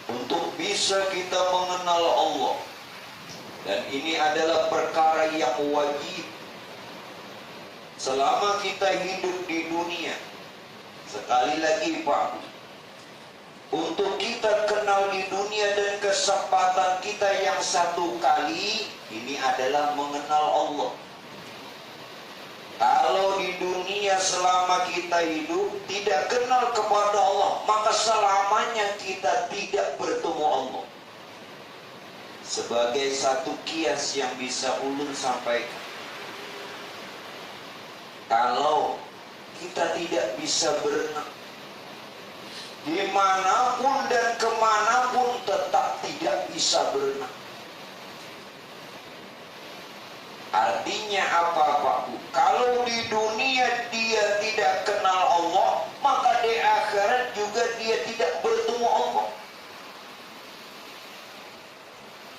untuk bisa kita mengenal Allah. Dan ini adalah perkara yang wajib selama kita hidup di dunia. Sekali lagi Pak, untuk kita kenal di dunia dan kesempatan kita yang satu kali ini adalah mengenal Allah. Kalau di dunia selama kita hidup tidak kenal kepada Allah, maka selamanya kita tidak bertemu Allah. Sebagai satu kias yang bisa ulun sampaikan, kalau kita tidak bisa berenang, dimanapun dan kemanapun tetap tidak bisa berenang. Artinya apa Pak Bu? Kalau di dunia dia tidak kenal Allah, maka di akhirat juga dia tidak bertemu Allah.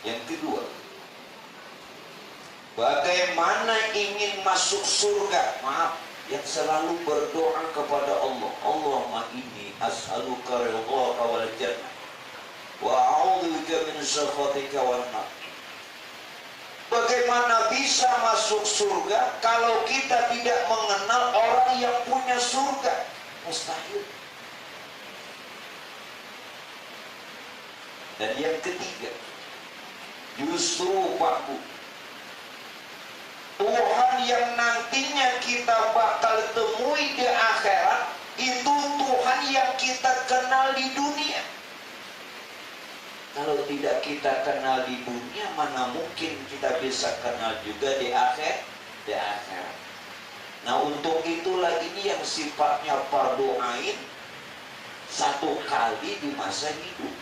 Yang kedua, bagaimana ingin masuk surga? Maaf, yang selalu berdoa kepada Allah, Allahumma inni as'aluka ridhaka wal jannah wa a'udzubika min sakhatika wan nar. Bagaimana bisa masuk surga kalau kita tidak mengenal orang yang punya surga? Mustahil. Dan yang ketiga, justru Pak Bu, Tuhan yang nantinya kita bakal temui di akhirat itu Tuhan yang kita kenal di dunia. Kalau tidak kita kenal di dunia, mana mungkin kita bisa kenal juga di akhirat. Nah, untuk itulah ini yang sifatnya fardhu ain satu kali di masa hidup.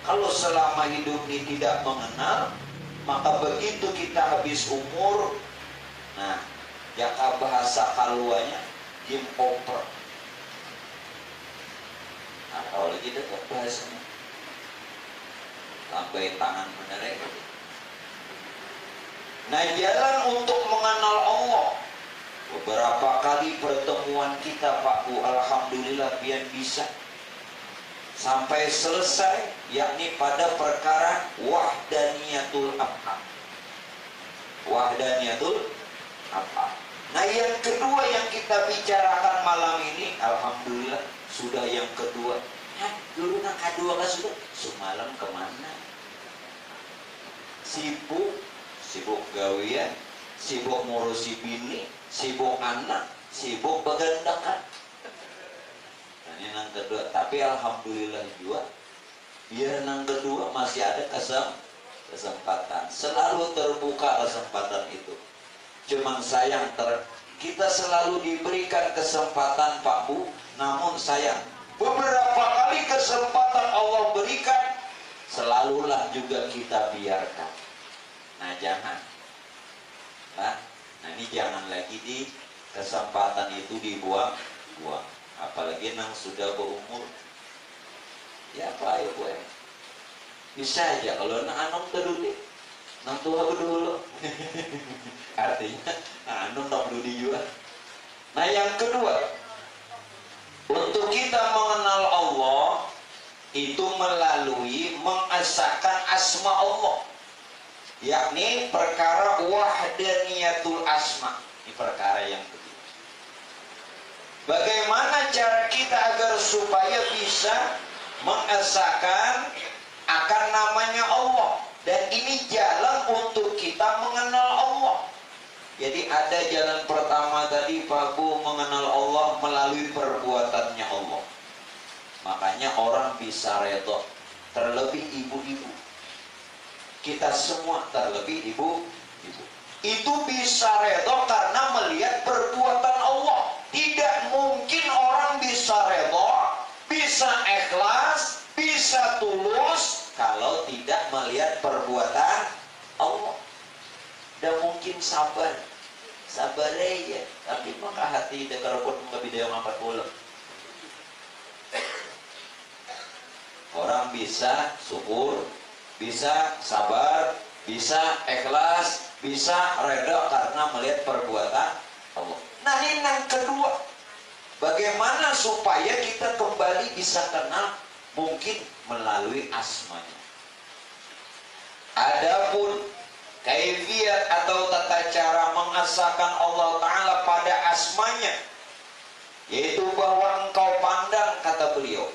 Kalau selama hidup ini tidak mengenal, maka begitu kita habis umur, nah, jaka bahasa kaluanya game over. Atau lagi dekat bahasanya, sampai tangan menerek. Nah, jalan untuk mengenal Allah, beberapa kali pertemuan kita Pak Bu, alhamdulillah pian bisa sampai selesai, yakni pada perkara wahdaniyatul af'al. Wahdaniyatul af'al. Nah, yang kedua yang kita bicarakan malam ini, alhamdulillah sudah yang kedua. Dulu nak kedua kan sudah semalam kemana? Sibuk gawian, sibuk ngurusi bini, sibuk anak, sibuk begandakan. Nah, ini yang kedua. Tapi alhamdulillah juga, biar yang kedua masih ada kesempatan. Selalu terbuka kesempatan itu. Cuman sayang kita selalu diberikan kesempatan Pak Bu, namun sayang beberapa kali kesempatan Allah berikan, selalulah juga kita biarkan. Nah, jangan. Nah, ini jangan lagi di kesempatan itu dibuang-buang. Apalagi yang sudah berumur. Ya apa ya Bu? Bisa aja kalau anak dulu nih, nang tua dulu. Artinya, anak tak perlu dijual. Nah, yang kedua, untuk kita mengenal Allah itu melalui mengesahkan asma Allah, yakni perkara wahdaniyatul asma. Ini perkara yang ketiga. Bagaimana cara kita agar supaya bisa mengesahkan akan namanya Allah, dan ini jalan untuk kita mengenal Allah. Jadi ada jalan pertama tadi Pak Bu, mengenal Allah melalui perbuatannya Allah. Makanya orang bisa redha, terlebih ibu-ibu. Kita semua terlebih ibu-ibu. Itu bisa redha karena melihat perbuatan Allah. Tidak mungkin orang bisa redha, bisa ikhlas, bisa tulus kalau tidak melihat perbuatan Allah. Dan mungkin sabar ya, tapi maka hati dekar pun video 40. Orang bisa syukur, bisa sabar, bisa ikhlas, bisa reda karena melihat perbuatan Allah. Nah, ini yang kedua, bagaimana supaya kita kembali bisa kenal Mungkin melalui asmanya. Adapun kaifiyat atau tata cara mengesahkan Allah Ta'ala pada asmanya, yaitu bahwa engkau pandang, kata beliau,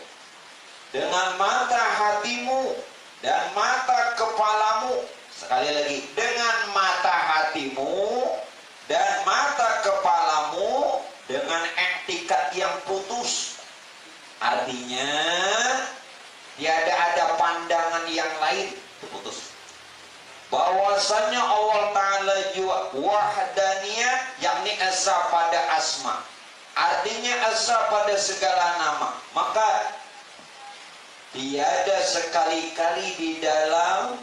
dengan mata hatimu dan mata kepalamu. Sekali lagi, dengan mata hatimu dan mata kepalamu dengan etikat yang putus. Artinya tiada ada pandangan yang lain, putus. Bahwasanya Allah Ta'ala juga wahdaniyah, yakni esa pada asma, artinya esa pada segala nama. Maka tiada sekali-kali di dalam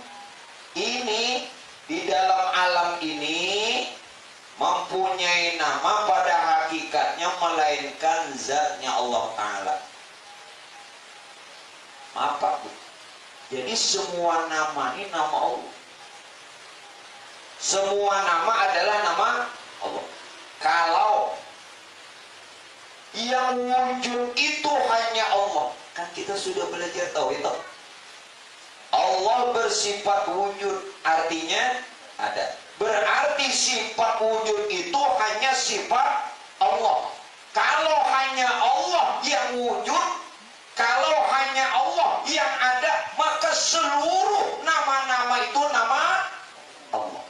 ini, di dalam alam ini mempunyai nama pada hakikatnya melainkan zatnya Allah Ta'ala. Maaf Pak Bu, jadi semua nama ini nama Allah. Semua nama adalah nama Allah. Kalau yang wujud itu hanya Allah, kan kita sudah belajar tahu itu. Allah bersifat wujud, artinya ada. Berarti sifat wujud itu hanya sifat Allah. Kalau hanya Allah yang wujud, kalau hanya Allah yang ada, maka seluruh nama-nama itu nama Allah.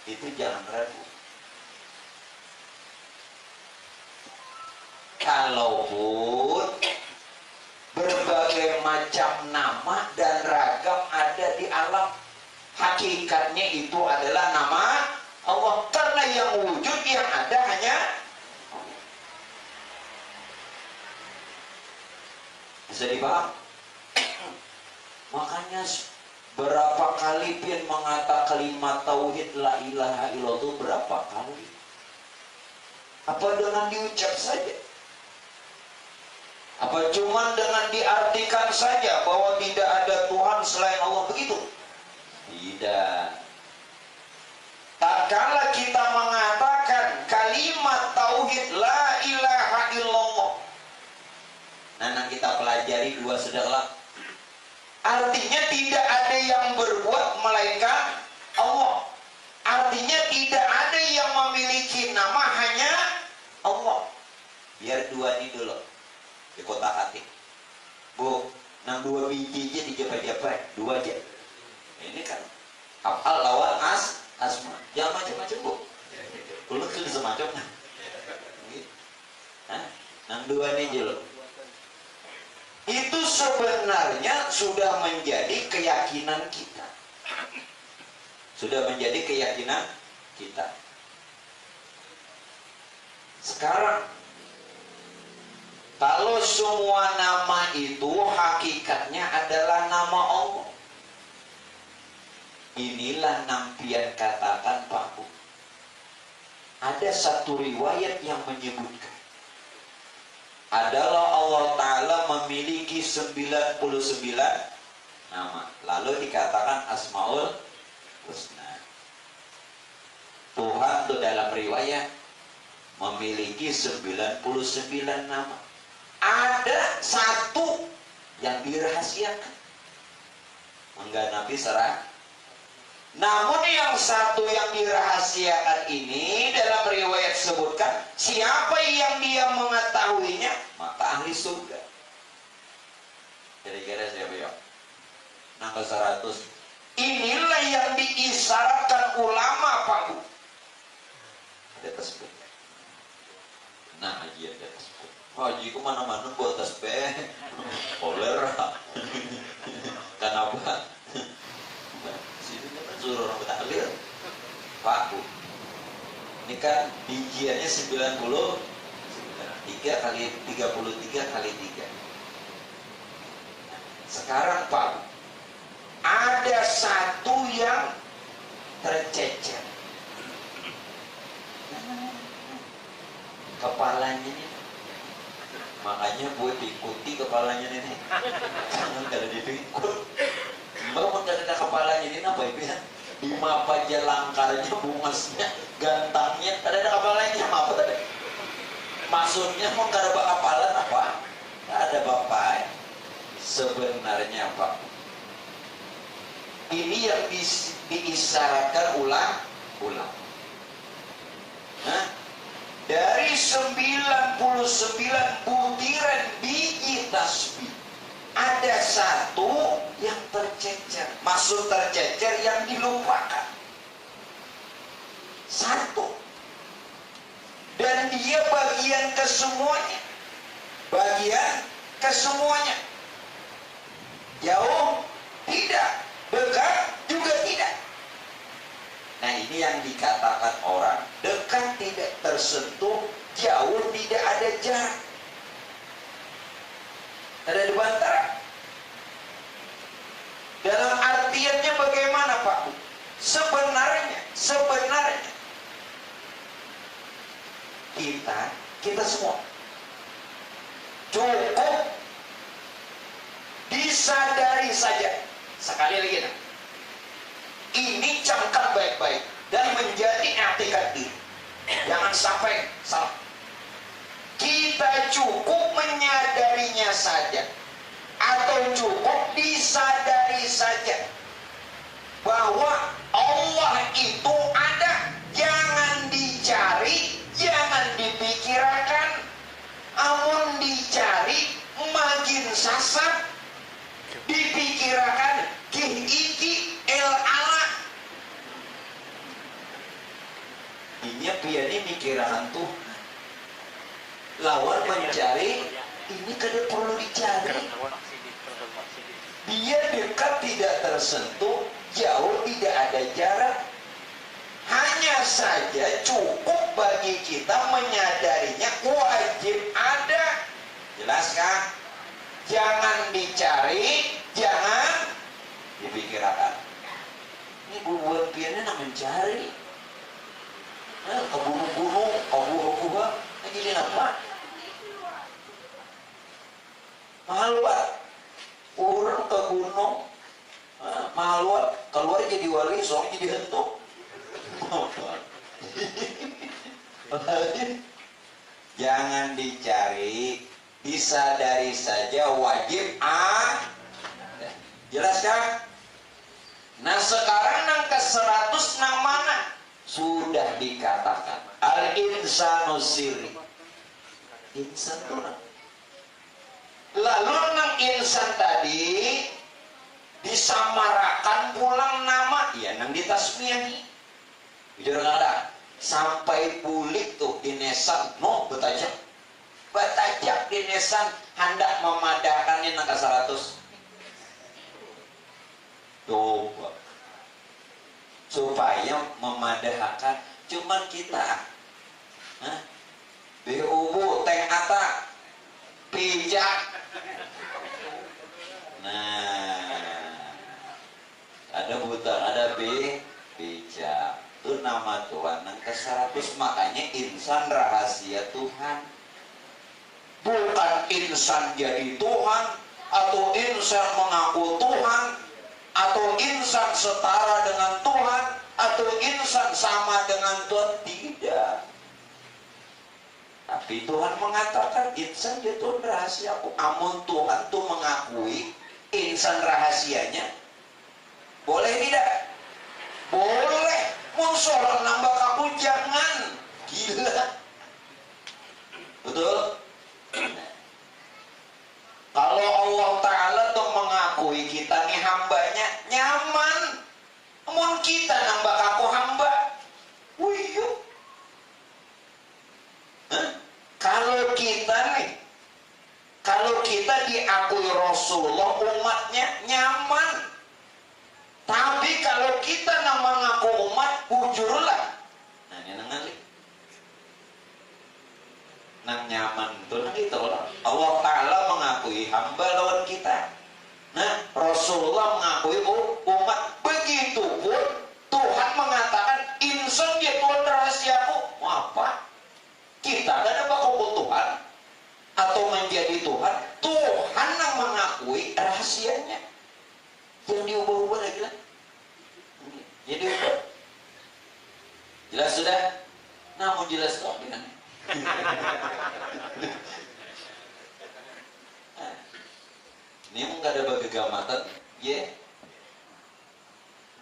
Itu jangan ragu. Kalaupun berbagai macam nama dan ragam ada di alam, hakikatnya itu adalah nama Allah. Karena yang wujud, yang ada hanya Allah. Bisa dipaham? Makanya berapa kali pian mengata kalimat tauhid la ilaha illallah itu berapa kali? Apa dengan diucap saja? Apa cuma dengan diartikan saja bahwa tidak ada Tuhan selain Allah, begitu? Tidak. Tak kala kita mengatakan kalimat tauhid la ilaha illallah, nah kita pelajari dua sedekah. Artinya tidak ada yang berbuat melainkan Allah. Artinya tidak ada yang memiliki nama, hanya Allah. Biar dua ini dulu di kota hati. Bu, nang dua biji aja dijepret-jepret, dua aja. Ini kan afal lawan asma. Jangan macam-macam Bu. Dulu kan semacam. Nang dua ini dulu. Itu sebenarnya sudah menjadi keyakinan kita. Sudah menjadi keyakinan kita. Sekarang kalau semua nama itu hakikatnya adalah nama Allah, inilah nampian katakan Pak Bu. Ada satu riwayat yang menyebutkan adalah Allah Ta'ala memiliki 99 nama. Lalu dikatakan Asmaul Husna. Tuhan itu dalam riwayat memiliki 99 nama. Ada satu yang dirahasiakan, menggenapi serah. Namun yang satu yang dirahasiakan ini dalam riwayat sebutkan, siapa yang dia mengetahuinya, maka ahli surga. Kira-kira siapa ya? Nangka 100. Inilah yang diisyaratkan ulama Pak Bu. Ada tersebut. Nah, haji ada tersebut. Haji kemana-mana buat tasbih. Kolera. Kenapa? Sini kan suruh orang bertahlil. Pak Bu, ini kan bijiannya 90, 3 kali 33 kali 3. Sekarang Pak Bu, ada satu yang tercecer. Kepalanya ini, makanya buat diikuti kepalanya ini. Jangan kalau dipikul. Bangun dari kepalanya ini apa ya? Di mapa langkarnya, bungasnya, gantangnya, ada kepalanya apa tadi? Maksudnya mau ada kapalan apa? Ada bapak. sebenarnya Pak. Ini yang diisyaratkan ulama. Nah, dari 99 butiran biji tasbih ada satu yang tercecer. Maksud tercecer yang dilupakan. Satu. Dan dia bagian ke semuanya. Bagian ke semuanya. Jauh? Tidak. Dekat? Juga tidak. Nah, ini yang dikatakan orang. Dekat tidak tersentuh, jauh tidak ada jarak. Ada dibantara. Dalam artiannya bagaimana Pak Bu? Sebenarnya kita semua cukup disadari saja. Sekali lagi nah. Ini camkan baik-baik dan menjadi i'tikad diri. Jangan sampai salah. Kita cukup menyadarinya saja atau cukup disadari saja bahwa Allah itu ada. Jangan dicari, jangan dipikirkan. Amun dicari makin sasar, dipikirkan iki el ala. Ini piani mikiran tuh lawan mencari ini kada perlu dicari. Dia dekat tidak tersentuh, jauh tidak ada jarak. Hanya saja cukup bagi kita menyadarinya wajib ada. Jelas kan? Jangan dicari, jangan dipikirkan. Ini buat piannya nak mencari. Ke gunung-gunung, ke gua, jadi apa? Mahal Pak. Orang ke gunung, mahal keluar jadi wali, soalnya jadi hantu. Jangan dicari, disadari saja wajib jelas kan? Nah sekarang nang ke 100 nang mana? Sudah dikatakan al-insanu sirri. Insan tuh nah. Lalu nang insan tadi disamarakan pulang nama, ya nang ditasmiahi. Bicara ada sampai pulik tuh dinesan, no betajak dinesan hendak memadahkannya nang ke 100. Coba supaya memadahkan, cuman kita BUU teng ata pijak. Nah, ada buta, ada bijak. Itu nama Tuhan yang ke-100. Makanya insan rahasia Tuhan. Bukan insan jadi Tuhan, atau insan mengaku Tuhan, atau insan setara dengan Tuhan, atau insan sama dengan Tuhan. Tidak. Tapi Tuhan mengatakan insan dia Tuhan rahasia. Amun Tuhan tuh mengakui insan rahasianya, boleh tidak? Boleh. Musola nambah aku jangan. Gila. Betul? Kalau Allah Ta'ala tuh mengakui kita nih hambanya, nyaman. Amun kita nambah aku hamba, wuyuk. Kalau kita diakui Rasulullah umatnya nyaman. Tapi kalau kita nama ngaku umat bujurlah. Nah ini nangali. Nang nyaman tuh gitu loh. Allah Ta'ala mengakui hamba lawan kita. Nah Rasulullah mengakui umat. Begitupun Tuhan mengatakan insan dia Tuhan rahasiaku. Apa? Kita gak ada baku Tuhan atau menjadi Tuhan. Tuhan yang mengakui rahasianya. Yang diubah-ubah lagi lah. Jadi ubah. Jelas sudah? Namun jelas kok dengan ini enggak kada begegamatan, ya.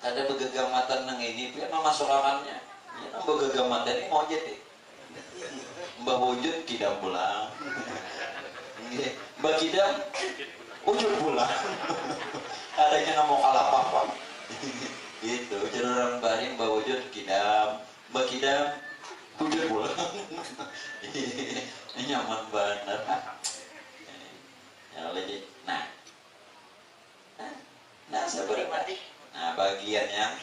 Kada begegamatan nang ini, pian masuk akannya. Ya, nang begegamatan ini mau jadi. Mbah wujud kidam pulang. Mbah kidam wujud pulang. Adanya nggak mau kalah apa-apa. Gitu, jadi orang baring mbah wujud kidam, mbah kidam wujud pulang. Ini nyaman banget. Ya lagi. Nah sebenarnya, nah bagian yang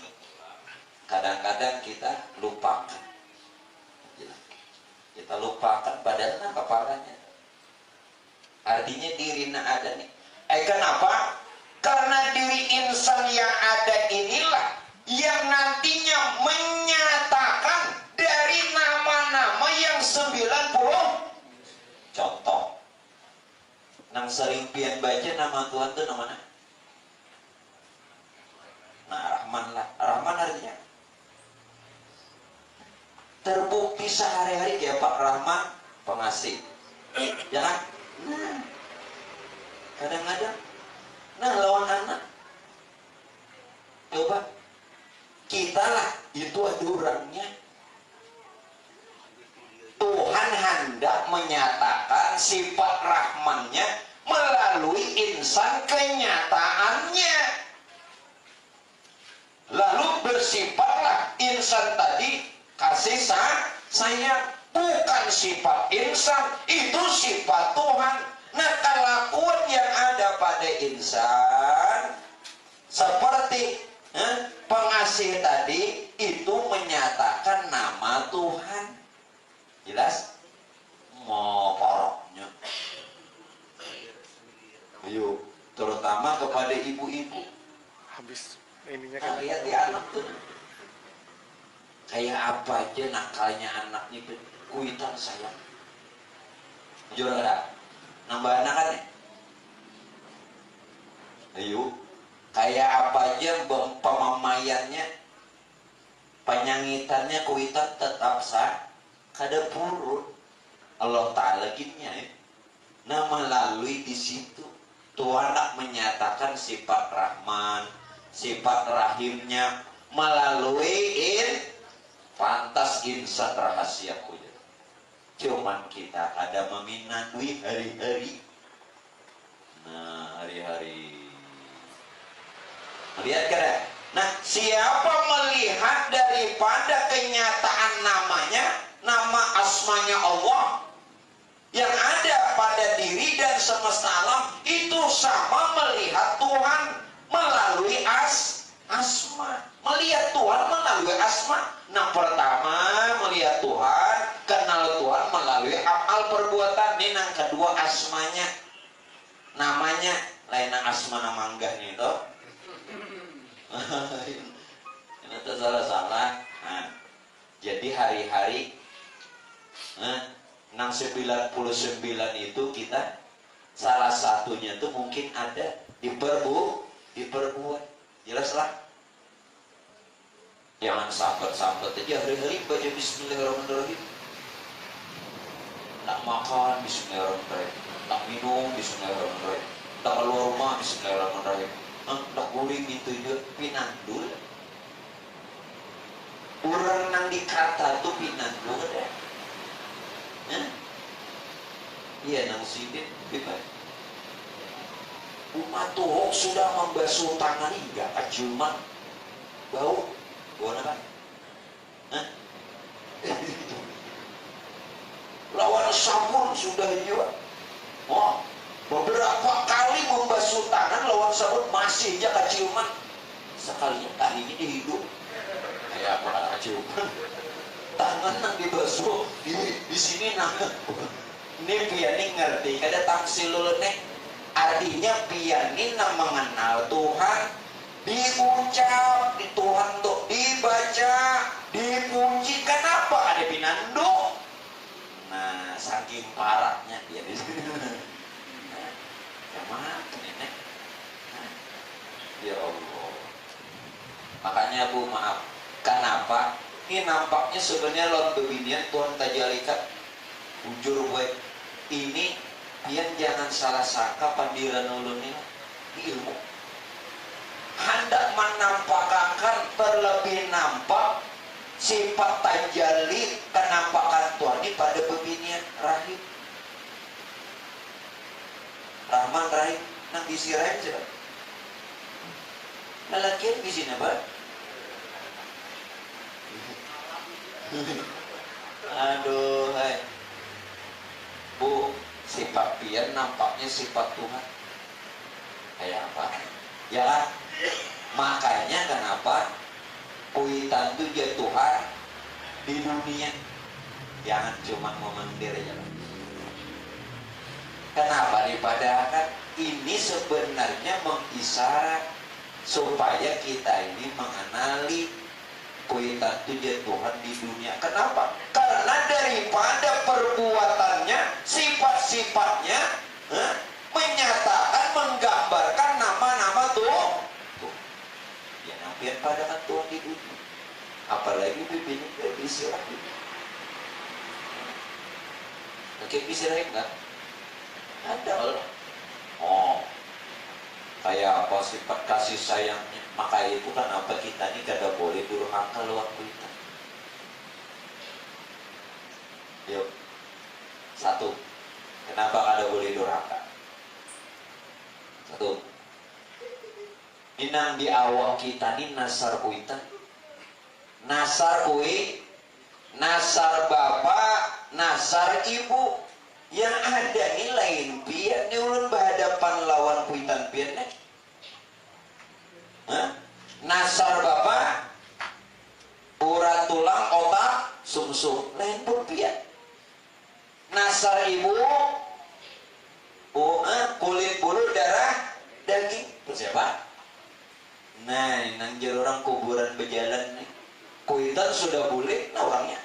kadang-kadang kita lupakan. Kita lupakan padahal nah keparanya. Artinya dirinya ada nih. Kenapa? Karena diri insan yang ada inilah yang nantinya menyatakan dari nama-nama yang 90. Contoh, nang sering pian baca nama Tuhan itu namanya. Nah, Rahman lah. Rahman artinya terbukti sehari-hari ya Pak Rahman pengasih. Ya kan? Nah, kadang-kadang nah lawan anak coba kita lah itu ada orangnya. Tuhan hendak menyatakan sifat Rahmannya melalui insan kenyataannya. Lalu bersifatlah insan tadi kasih sayang, bukan sifat insan, itu sifat Tuhan. Nah, kelakuan yang ada pada insan seperti pengasih tadi itu menyatakan nama Tuhan. Jelas? Mau poroknya. Ayo, terutama kepada ibu-ibu. Habis ininya kan. Lihat di anak tuh. Kayak apa aja nakalnya anaknya, kuitan sayang. Jujur ada? Nambah anak kan ya? Ayo, kayak apa aja pemamayannya, penyangitannya kuitan tetap sah, kada purut. Allah Ta'ala gininya ya. Nah, melalui di situ Tuhan menyatakan sifat Rahman, sifat Rahimnya melalui pantas insan rahasia kuya. Cuman kita ada meminatui hari-hari. Nah, hari-hari. Lihat kada? Nah, siapa melihat daripada kenyataan namanya, nama asmanya Allah yang ada pada diri dan semesta alam, itu sama melihat Tuhan melalui asma. Melihat Tuhan melalui asma. Nah, pertama melihat Tuhan, kenal Tuhan melalui amal perbuatan. Ini yang kedua asmanya, namanya lain asma nama enggak nih toh. Ini tuh salah-salah. Nah, jadi hari-hari nang 99 itu kita salah satunya tuh mungkin ada diperbuat. Jelas lah. Jangan sambat-sambat aja hari-hari baca bismillahirrahmanirrahim. Tak makan bismillahirrahmanirrahim. Tak minum bismillahirrahmanirrahim. Tak keluar rumah bismillahirrahmanirrahim. Tak boleh gitu juga pinandul. Orang nang dikata tuh pinandul deh. Iya nang sidin bebas. Umat tuh sudah membasuh tangan hingga keciuman bau. Bau apa? Lawan sabun sudah juga. Oh, beberapa kali membasuh tangan lawan sabun masih aja keciuman. Sekalinya tadinya di hidup. Kayak apa keciuman? Tangan yang dibasuh di sini nah. Ini piani ngerti kada tamsilul nek. Artinya piani mengenal Tuhan, diucap di Tuhan tuh dibaca, dipuji. Kenapa ada pinando? Nah, saking parahnya dia di sini. Nah, nenek. Ya Allah. Makanya Bu maaf. Kenapa? Ini nampaknya sebenarnya lawan bebinian Tuhan tajalikan ujur baik. Ini pian jangan salah sangka pandiran ulun ini. ilmu. Hendak menampakkan terlebih nampak sifat tajalli kenampakan Tuhan ini pada bebinian rahim. Rahman rahim nang bisi rahim coba. Lalakian bisi apa? Aduh, hai. Bu, sifat pian nampaknya sifat Tuhan. Kayak apa? Ya kan? Makanya kenapa kuitan itu dia Tuhan di dunia. Jangan cuma memendir aja. Kenapa dipadahkan? Ini sebenarnya mengisyarat supaya kita ini mengenali kuitan itu dia Tuhan di dunia. Kenapa? Karena daripada perbuatannya, sifat-sifatnya menyatakan, menggambarkan nama-nama Tuhan. Ya hampir pada Tuhan di dunia. Apalagi bibirnya tidak bisa rahim. Oke, bisa rahim kan? Ada Allah. Oh, kayak apa sifat kasih sayangnya? Maka itu kenapa kita ini kada boleh durhaka lewat kita. Yuk, satu, kenapa kada boleh durhaka? Satu, inang di awal kita ini nasar kuitan, nasar kui, nasar bapak, nasar ibu. Yang ada ini lain pian, ini ulun berhadapan lawan kuitan pian nih. Nasar bapak, urat tulang, otak, sumsum, lain pun pian. Nasar ibu, kulit bulu, darah, daging, siapa? Nah, nang jar orang kuburan berjalan nih, kuitan sudah boleh, nah orangnya.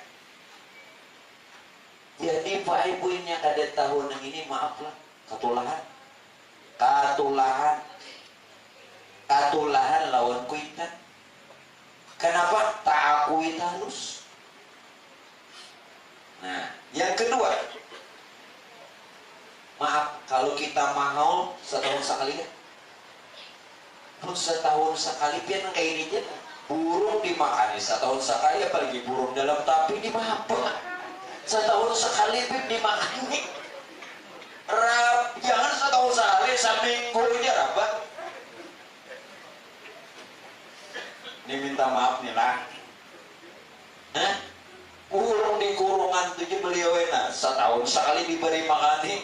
Jadi Pak Ibunya kada tahun yang ini maaflah, katulahan lawan kuitan. Kenapa? Tak akui halus. Nah, yang kedua, maaf kalau kita mahal setahun sekali kan? Setahun sekali pian kayak ini aja. Burung dimakan setahun sekali, apalagi burung dalam tapi dimakan. Setahun sekali pip dimakan nih. Jangan setahun sekali, seminggu aja rapat. Ini minta maaf nih lah. Kurung di kurungan tujuh beliau enak. Setahun sekali diberi makan nih.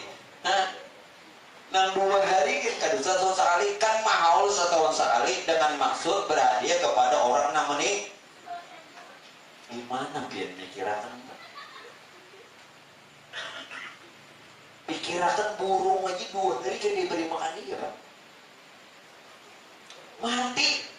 Nang 2 hari kan setahun sekali kan mahal setahun sekali dengan maksud berhadiah kepada orang namanya. Gimana biar dikirakan? Dikirakan burung aja 2 hari kan diberi makan dia kan? Mati.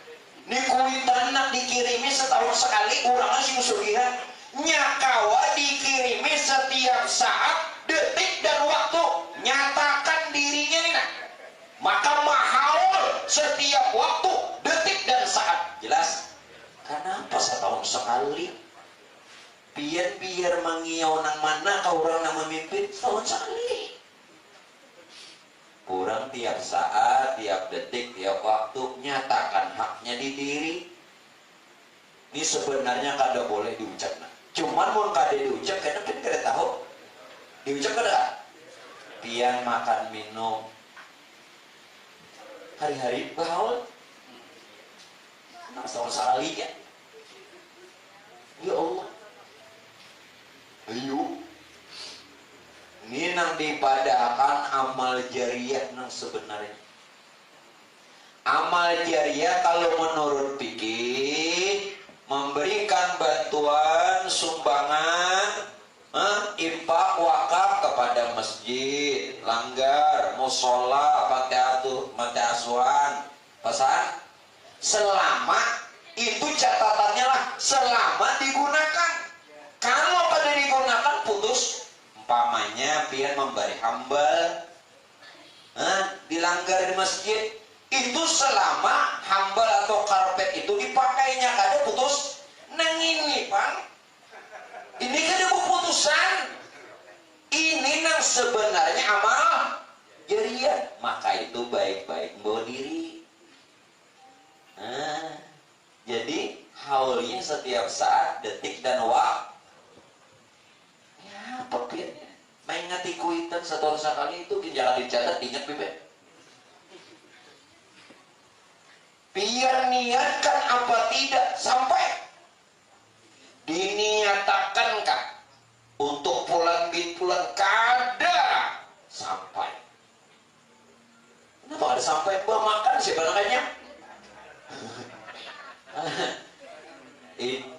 Ini kuitan nak dikirimi setahun sekali, orangnya sih musuhihan. Nyakawa dikirimi setiap saat, detik dan waktu. Nyatakan dirinya nih nak. Maka mahal setiap waktu, detik dan saat. Jelas? Kenapa setahun sekali? Biar mengiau nang mana kau orang nama mimpin setahun sekali. Kurang tiap saat, tiap detik, tiap waktu nyatakan haknya di diri. Ini sebenarnya kada boleh diucap. Cuman mau kada diucap karena kan kada tahu. Diucap kada? Pian makan minum hari-hari bahaul. Nah, setahun sekali ya. Ya Allah. Ayo. Ini nang dipadakan amal jariah nang sebenarnya. Amal jariah kalau menurut fikih memberikan bantuan, sumbangan, infak, wakaf kepada masjid, langgar, musola, pantai asuhan, pesan. Selama itu catatannya lah, selama digunakan. Kalau pada digunakan putus, umpamanya pian memberi hambal, dilanggar di masjid, itu selama hambal atau karpet itu dipakainya kada putus. Nang ini Bang, ini kada keputusan. Ini nang sebenarnya amal jariah, maka itu baik-baik bawa diri. Nah, jadi haulnya setiap saat, detik dan waktu. Ya, pepirnya. Main ngati kuitan setahun sekali itu jangan dicatat, ingat bebek. Biar niatkan apa tidak sampai diniatakankah untuk bulan kada sampai. Kenapa ada sampai makan sih barangkanya?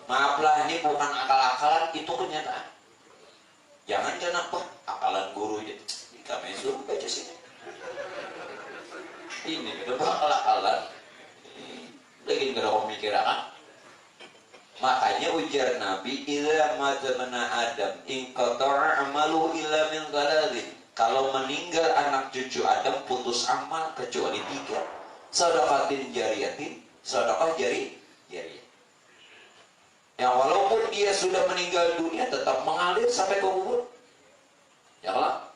Maaflah, ini bukan akal-akalan, itu kenyataan. Jangan apa akalan guru aja. Kami suruh baca sini. Ini itu akal-akalan. Lagi nggak ada pemikiran. Makanya ujar Nabi, "Idza mata mana Adam, in qata'a amalu illa min thalathin." Kalau meninggal anak cucu Adam, putus amal kecuali 3. Sedekatin jariyatin, sedekah jariyah. Yang walaupun dia sudah meninggal dunia tetap mengalir sampai ke kubur. Ya Allah.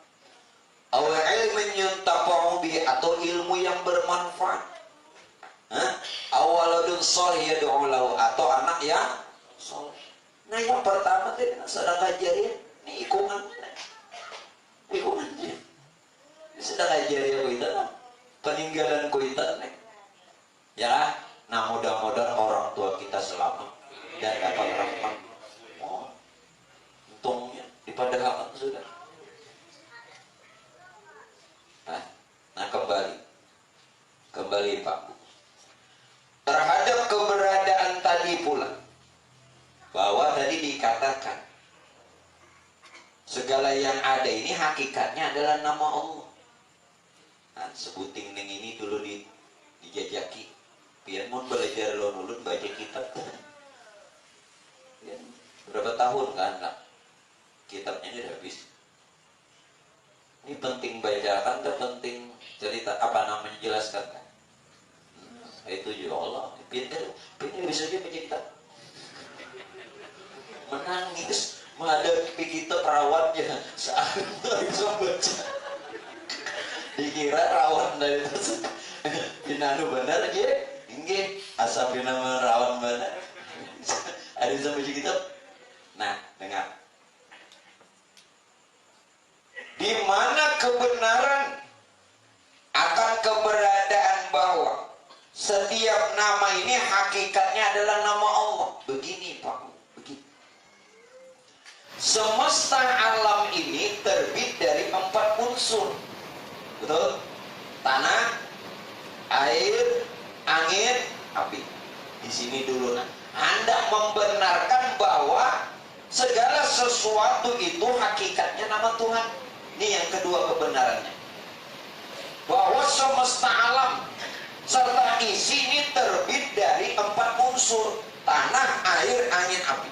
Aw ilmin yuntafa'u bihi, atau ilmu yang bermanfaat. Awaladun sholih yad'u lahu, atau anak yang soleh. Nah, yang pertama tadi sedekah jariyah, ini ikungannya. Sedekah jariyah kuitan, peninggalan kuitan. Ya, nah mudah-mudahan orang tua kita selamat dan dapat rahmat. Oh, untungnya dipadahkan sudah. Nah kembali Pak Bu. Terhadap keberadaan tadi pula, bahwa tadi dikatakan segala yang ada ini hakikatnya adalah nama Allah. Nah, sebuting neng ini dulu dijajaki. Biar mau belajar lo nulun baca kitab. Ya, berapa tahun kan lah kitabnya ini udah habis. Ini penting bacakan, tak penting cerita apa namanya jelaskan kan. Itu juga Allah pintar bisa dia baca kitab. Menangis menghadapi kita perawatnya saat bisa baca. Dikira rawan dari itu. Pinanu benar aja. Inggih, asapina rawan benar. Ada bisa baca kitab. Nah, dengar. Di mana kebenaran akan keberadaan bahwa setiap nama ini hakikatnya adalah nama Allah. Begini Pak, begini. Semesta alam ini terbit dari 4 unsur. Betul? Tanah, air, angin, api. Di sini dulu Anda membenarkan bahwa segala sesuatu itu hakikatnya nama Tuhan. Ini yang kedua kebenarannya. Bahwa semesta alam serta isi ini terbit dari 4 unsur. Tanah, air, angin, api.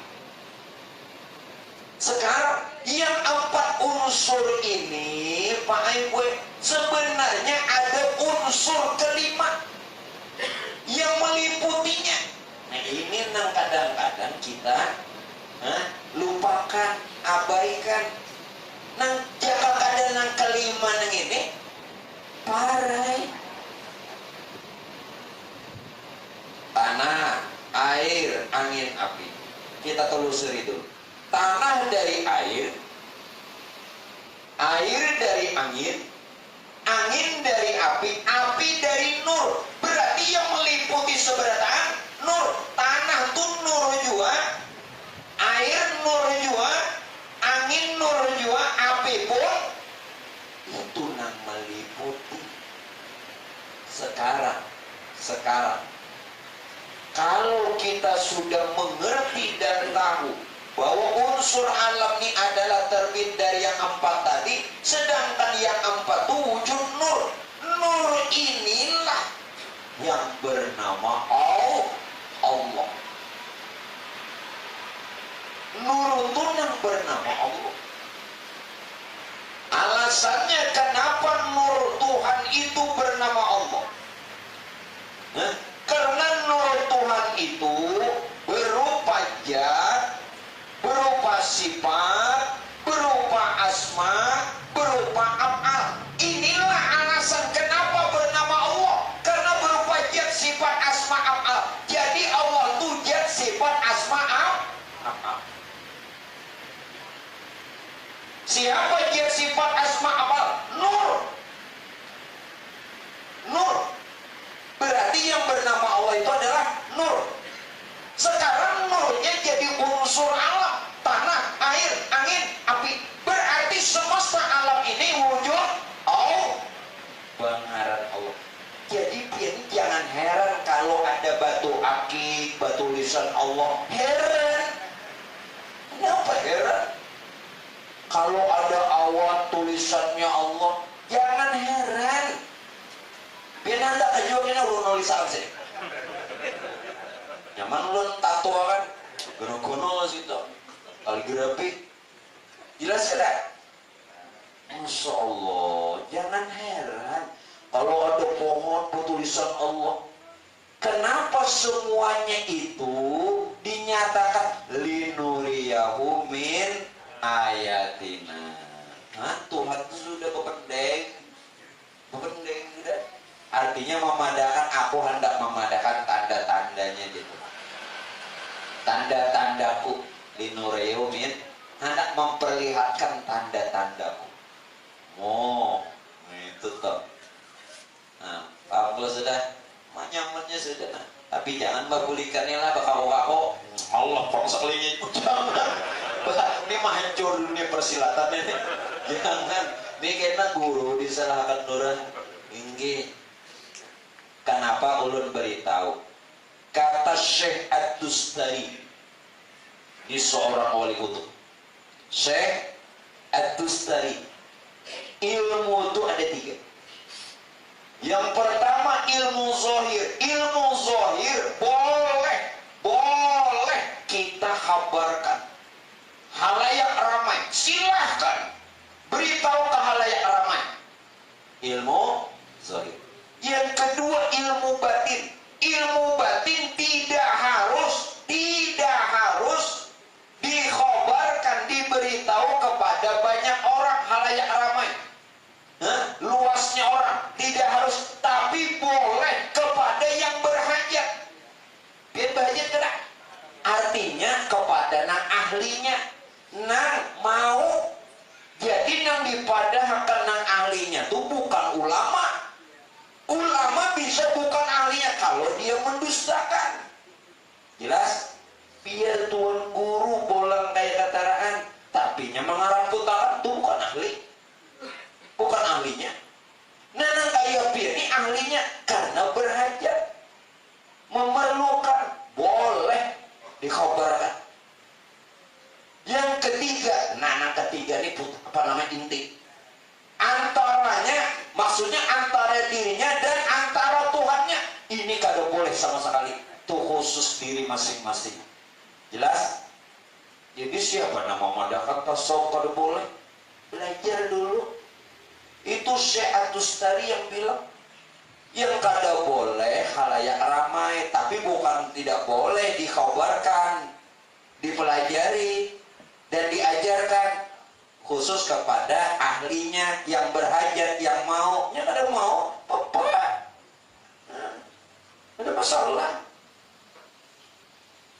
Sekarang yang 4 unsur ini Pak Ibu, sebenarnya ada unsur kelima yang meliputinya. Nah ini yang kadang-kadang kita lupakan, abaikan. Nang jaka kada nang kelima nang ini parai. Tanah, air, angin, api. Kita telusuri dulu. Tanah dari air dari angin, angin dari api, api dari nur. Berarti yang meliputi seberataan nur. Tanah tuh nur juga, air nur juga, angin nur juga, api pun itu nang meliputi. Sekarang kalau kita sudah mengerti dan tahu bahwa unsur alam ini adalah terbit dari yang 4 tadi, sedangkan yang 4 itu wujud nur. Nur inilah yang bernama Allah. Nur itu yang bernama Allah. Alasannya kenapa nur Tuhan itu bernama Allah? Karena nur Tuhan itu berupa zat, berupa sifat, berupa asma, berupa af'al. Inilah Siapa dia sifat asma apa? Nur. Nur. Berarti yang bernama Allah itu adalah nur. Sekarang nurnya jadi unsur alam, tanah, air, angin, api. Berarti semesta alam ini wujud Allah. Bangaran Allah. Jadi jangan heran kalau ada batu akik, batu lisan Allah. Heran. Kenapa heran? Kalau ada awan tulisannya Allah, jangan heran. Biar anda kejauhnya ulun nulisan sih. Nyaman ulun tato kan, gono-gono situ, kaligrafi. Jelas tidak? Masya Allah, jangan heran kalau ada pohon bertulisan Allah. Kenapa semuanya itu dinyatakan linuriyahu min ayatina? Hah? Tuhan itu sudah kependek sudah. Artinya memadakan, aku hendak memadakan tanda-tandanya gitu. Tanda-tandaku linuriyahu min, hendak memperlihatkan tanda-tandaku. Oh, itu toh. Nah, paham kalau sudah, nyamannya sudah. Nah. Tapi jangan bakulikannya lah, bakau-bakau. Allah pongsaklingin, jangan. Ini mah hancur dunia persilatan ini. Jangan. Ini kena guru disalahkan orang. Inggi. Kenapa ulun beritahu? Kata Syekh At-Tustari di seorang wali kutub. Syekh At-Tustari, ilmu itu ada 3. Yang pertama ilmu zahir. Ilmu zahir boleh kita kabarkan. Halayak ramai, silahkan beritahu ke halayak ramai. Ilmu zahir. Yang kedua ilmu batin. Ilmu batin tidak harus dikhabarkan, diberitahu kepada banyak orang, halayak ramai. Luasnya orang tidak harus, tapi boleh kepada yang berhajat. Biar berhajat tidak? Artinya kepada nang ahlinya, nang mau. Jadi nang dipadahkan nang ahlinya itu bukan ulama. Ulama bisa bukan ahlinya kalau dia mendustakan. Jelas? Biar tuan guru bolang kayak kataraan, tapi nya mengarang putaran itu bukan ahli. Bukan ahlinya. Nah kayak ini ahlinya karena berhajat, memerlukan, boleh dikhabarkan. Yang ketiga, ketiga ini apa namanya inti. Antaranya, maksudnya antara dirinya dan antara Tuhannya. Ini kagak boleh sama sekali. Itu khusus diri masing-masing. Jelas? Jadi siapa nama madakan tasawuf kagak boleh? Belajar dulu. Itu Syekh At-Tustari yang bilang, yang kada boleh halayak ramai, tapi bukan tidak boleh dikhabarkan, dipelajari dan diajarkan khusus kepada ahlinya yang berhajat, yang mau. Yang kada mau, apa? Ada masalah.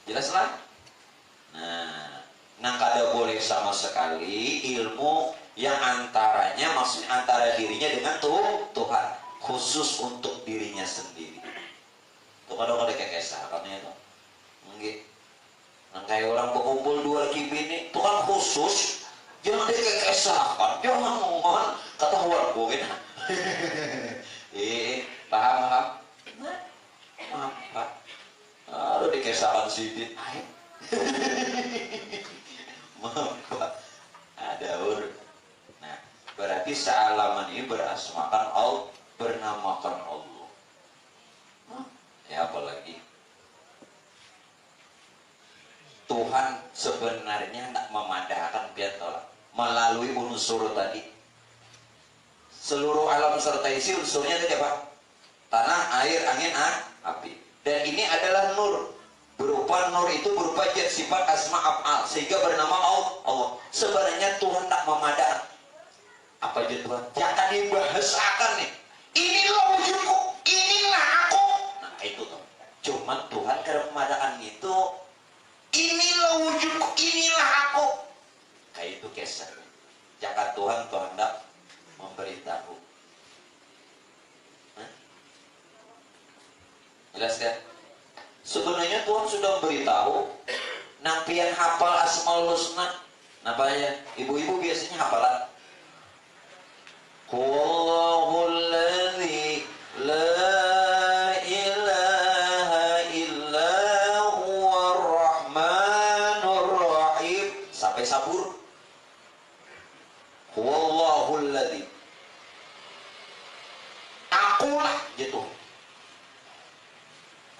Jelas lah? Nah kada boleh sama sekali ilmu yang antaranya, maksudnya antara dirinya dengan Tuhan, khusus untuk dirinya sendiri. Tuh kadang ada kayak sahabatnya itu, enggak. Nah kayak orang berkumpul 2 kibini, itu kan khusus, jangan dia kayak sahabat, jangan ngomong kata warga gitu. Paham? Nah, apa? Aduh dikesakan sidit. Maaf, ada urut. Nah, berarti sealaman ini berasmakan Allah, bernamakan Allah. Ya apalagi Tuhan sebenarnya tak memadahkan biar tolak melalui unsur tadi. Seluruh alam serta isi unsurnya tadi apa? Tanah, air, angin, api. Dan ini adalah nur. Berupa nur itu berupa zat sifat asma af'al, sehingga bernama Allah. Sebenarnya Tuhan tak memadahkan. Apa itu Tuhan? Jangan dibahasakan nih. Inilah wujudku, inilah aku. Nah itu tuh. Cuman Tuhan karena memadahkan itu, inilah wujudku, inilah aku. Kayak itu kisah. Jakat Tuhan tuh hendak memberitahu. Jelas kan? Sebenarnya Tuhan sudah memberitahu. Nampian hafal Asmaul Husna. Namanya ibu-ibu biasanya hafalan. Huwallahul ladzi la ilaha illa huwar rahmanur rahim sampai sabur. Huwallahul ladzi. Akulah gitu.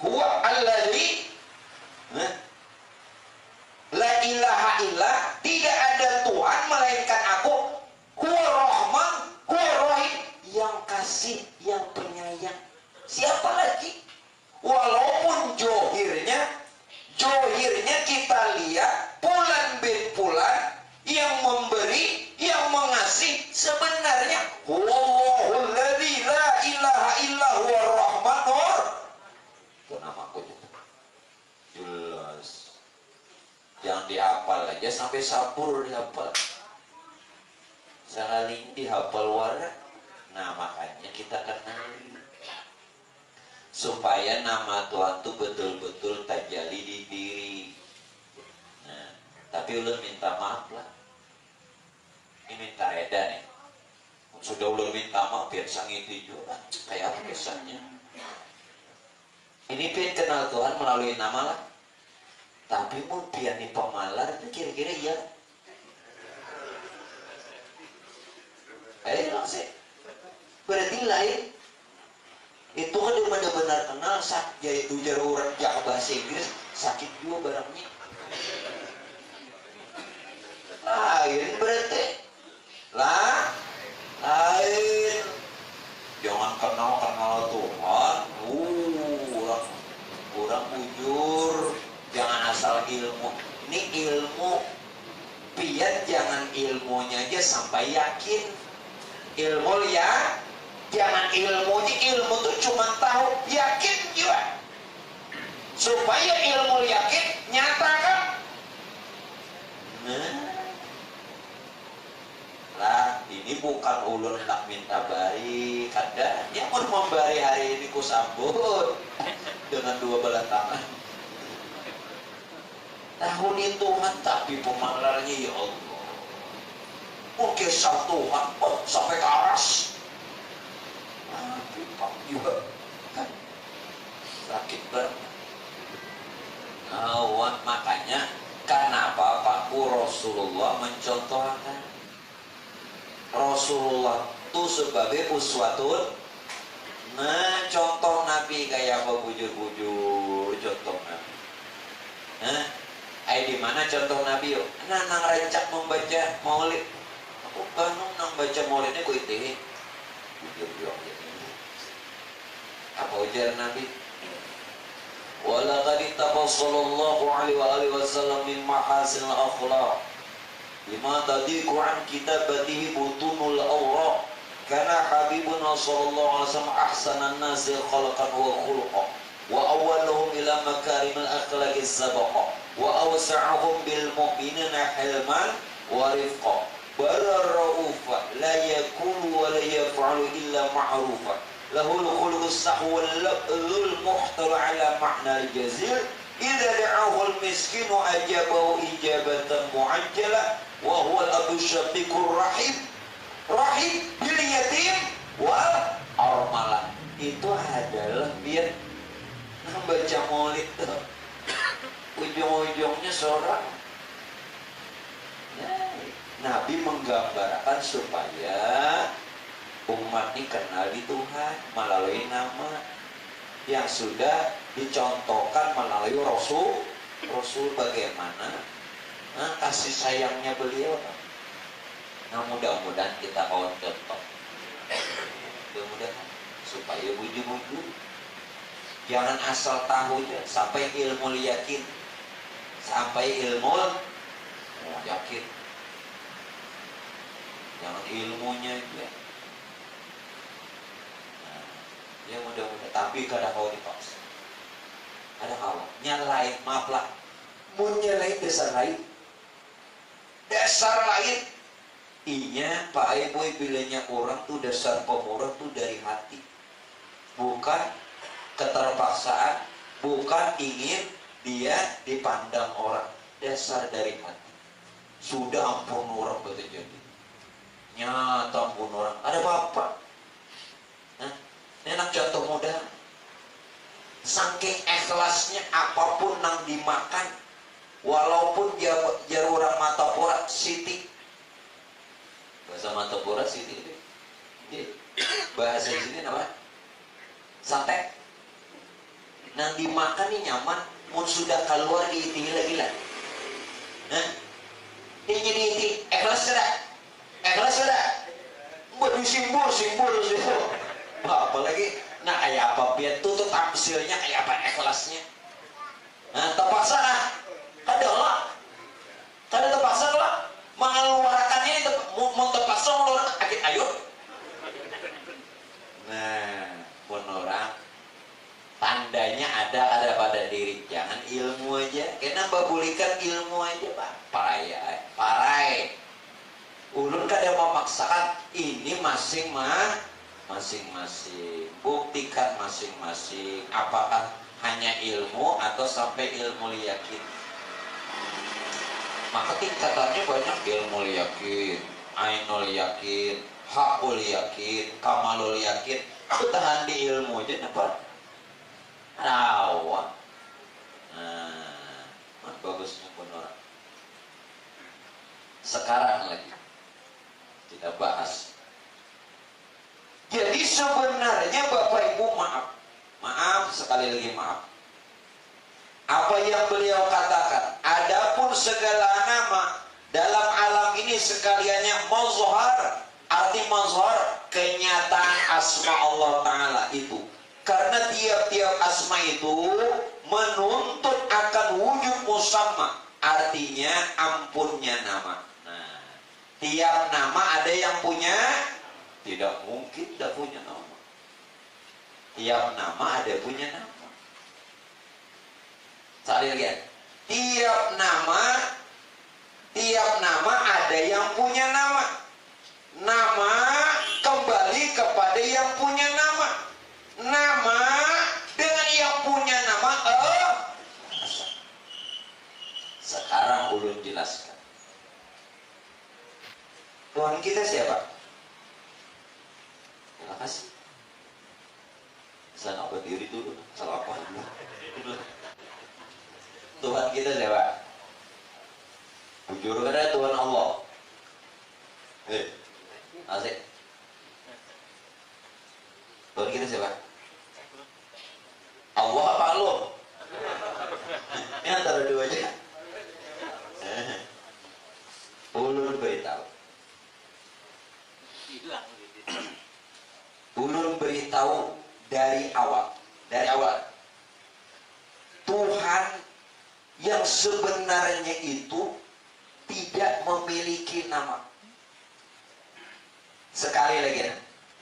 Huwa alladzi la ilaha illa, tidak ada Tuhan melainkan aku. Huwa Rahman, huwa Rahim, yang kasih, yang penyayang. Siapa lagi? Walaupun johirnya kita lihat bulan bin bulan yang memberi, yang mengasih, sebenarnya Huwallahul ladzi la ilaha illa huwa Rahmanur. Itu namaku itu. Jelas. Yang dihafal aja sampai sabur dihafal. Sekali dihafal warak. Nah makanya kita kenali. Supaya nama Tuhan itu betul-betul terjadi di diri. Nah, tapi ulun minta maaf lah. Ini minta reda nih. Sudah ulun minta maaf biar sang itu juga. Kayak apa kesannya? Ini pian kenal Tuhan melalui nama lah. Tapi mau pian di pemalar itu kira-kira iya. Sih. Berarti lain. Itu kan dia benar-benar kenal sakit yaitu orang jago bahasa Inggris sakit juga barangnya. Lain berarti. Lain. Jangan kenal Tuhan. Kurang bujur. Jangan asal ilmu. Ini ilmu. Pian jangan ilmunya aja sampai yakin. Ilmu ya. Jangan ilmu tuh cuma tahu, yakin juga. Supaya ilmu yakin nyatakan. Lah, ini bukan ulun tak minta bari, kada. Yang mau membari hari ini ku sambut dengan dua belah tangan. Tahun Tuhan tapi pemanglarnya ya Allah. Mungkin sang Tuhan, sampai ke aras. Pipak juga kan sakit banget. Makanya kenapa Pakku Rasulullah mencontohkan Rasulullah itu sebagai uswatun. Nah contoh Nabi kayak apa bujur-bujur contoh Nabi. Di mana contoh Nabi yuk? Nang rancak membaca maulid. Aku bangun nang baca maulidnya ku itu. Bujur-bujur. Apa ujar Nabi? Walaqad tafassalallahu alaihi wasallam min mahasinil akhlaq lima tadiku an kitabatihi butunul awraq kana habibuna sallallahu alaihi wasallam ahsanan nasi khalaqan wa khuluqan wa awwaluhum ila makarimil akhlaqi sabaqa wa awsa'uhum bil mu'minina hilman wa rifqa bararraufa la yakulu wa la yaf'alu illa ma'rufa lahul khuluqus sahwal lul muhtal ala ma'na al-jazil idza da'ahu al-miskinu ajabahu ijabatan mu'ajjala wa huwa al-abu syafiqur rahim bil yatim wal armalah. Itu adalah biar membaca maulid ujung-ujungnya seorang Nabi menggambarkan supaya umat ini kenal di Tuhan melalui nama yang sudah dicontohkan melalui Rasul bagaimana kasih sayangnya beliau. Nah mudah-mudahan kita kawan contoh, mudah-mudahan supaya bujur-bujur jangan asal tahu aja sampai ilmu yakin, sampai ilmu yakin, jangan ilmunya aja. Ya mudah-mudahan, tapi kadang kau dipaksa. Ada kau nyalain, maaf lah, mau nyalain dasar lain, Inya Pak Ibu bilangnya orang tuh dasar pemurah tuh dari hati, bukan keterpaksaan, bukan ingin dia dipandang orang, dasar dari hati. Sudah ampun orang betul jadi nyata ampun orang ada bapak enak jatuh muda saking ikhlasnya apapun yang dimakan walaupun jar orang mata pura siti bahasa mata pura siti bahasa sini apa sate nang dimakan ini nyaman mun sudah keluar di ilah-ilah ini jadi ikhlas sudah buat simbol apalagi nah kayak apa biar tutup hasilnya kayak apa ikhlasnya nah terpaksa lah kada terpaksa lah mengeluarkannya mau terpaksa mengeluarkan ayo nah pun orang tandanya ada pada diri jangan ilmu aja kena babulikan ilmu aja pak parai ulun kada memaksakan ini masing-masing buktikan masing-masing apakah hanya ilmu atau sampai ilmu yakin maka tingkatannya banyak ilmu yakin ainul yakin hakul yakin kamalul yakin tahan di ilmu aja dapat rawa bagusnya pun orang sekarang lagi kita bahas jadi sebenarnya Bapak Ibu maaf sekali lagi maaf apa yang beliau katakan adapun segala nama dalam alam ini sekaliannya mazhar arti mazhar kenyataan asma Allah Ta'ala itu karena tiap-tiap asma itu menuntut akan wujud musamma artinya ampunnya nama tiap nama ada yang punya tidak mungkin tidak punya nama tiap nama ada punya nama sekali lagi tiap nama ada yang punya nama kembali kepada yang punya nama dengan yang punya nama sekarang ulun jelaskan Tuhan kita siapa? Terima kasih. Saya apa diri dulu, salah apa dulu. Tuhan kita siapa? Bujur kada Tuhan Allah. Asik. Tuhan kita siapa? Allah apa Allah? Ini antara dua aja. Ulun beritahu. Ulun beritahu dari awal Tuhan yang sebenarnya itu tidak memiliki nama sekali lagi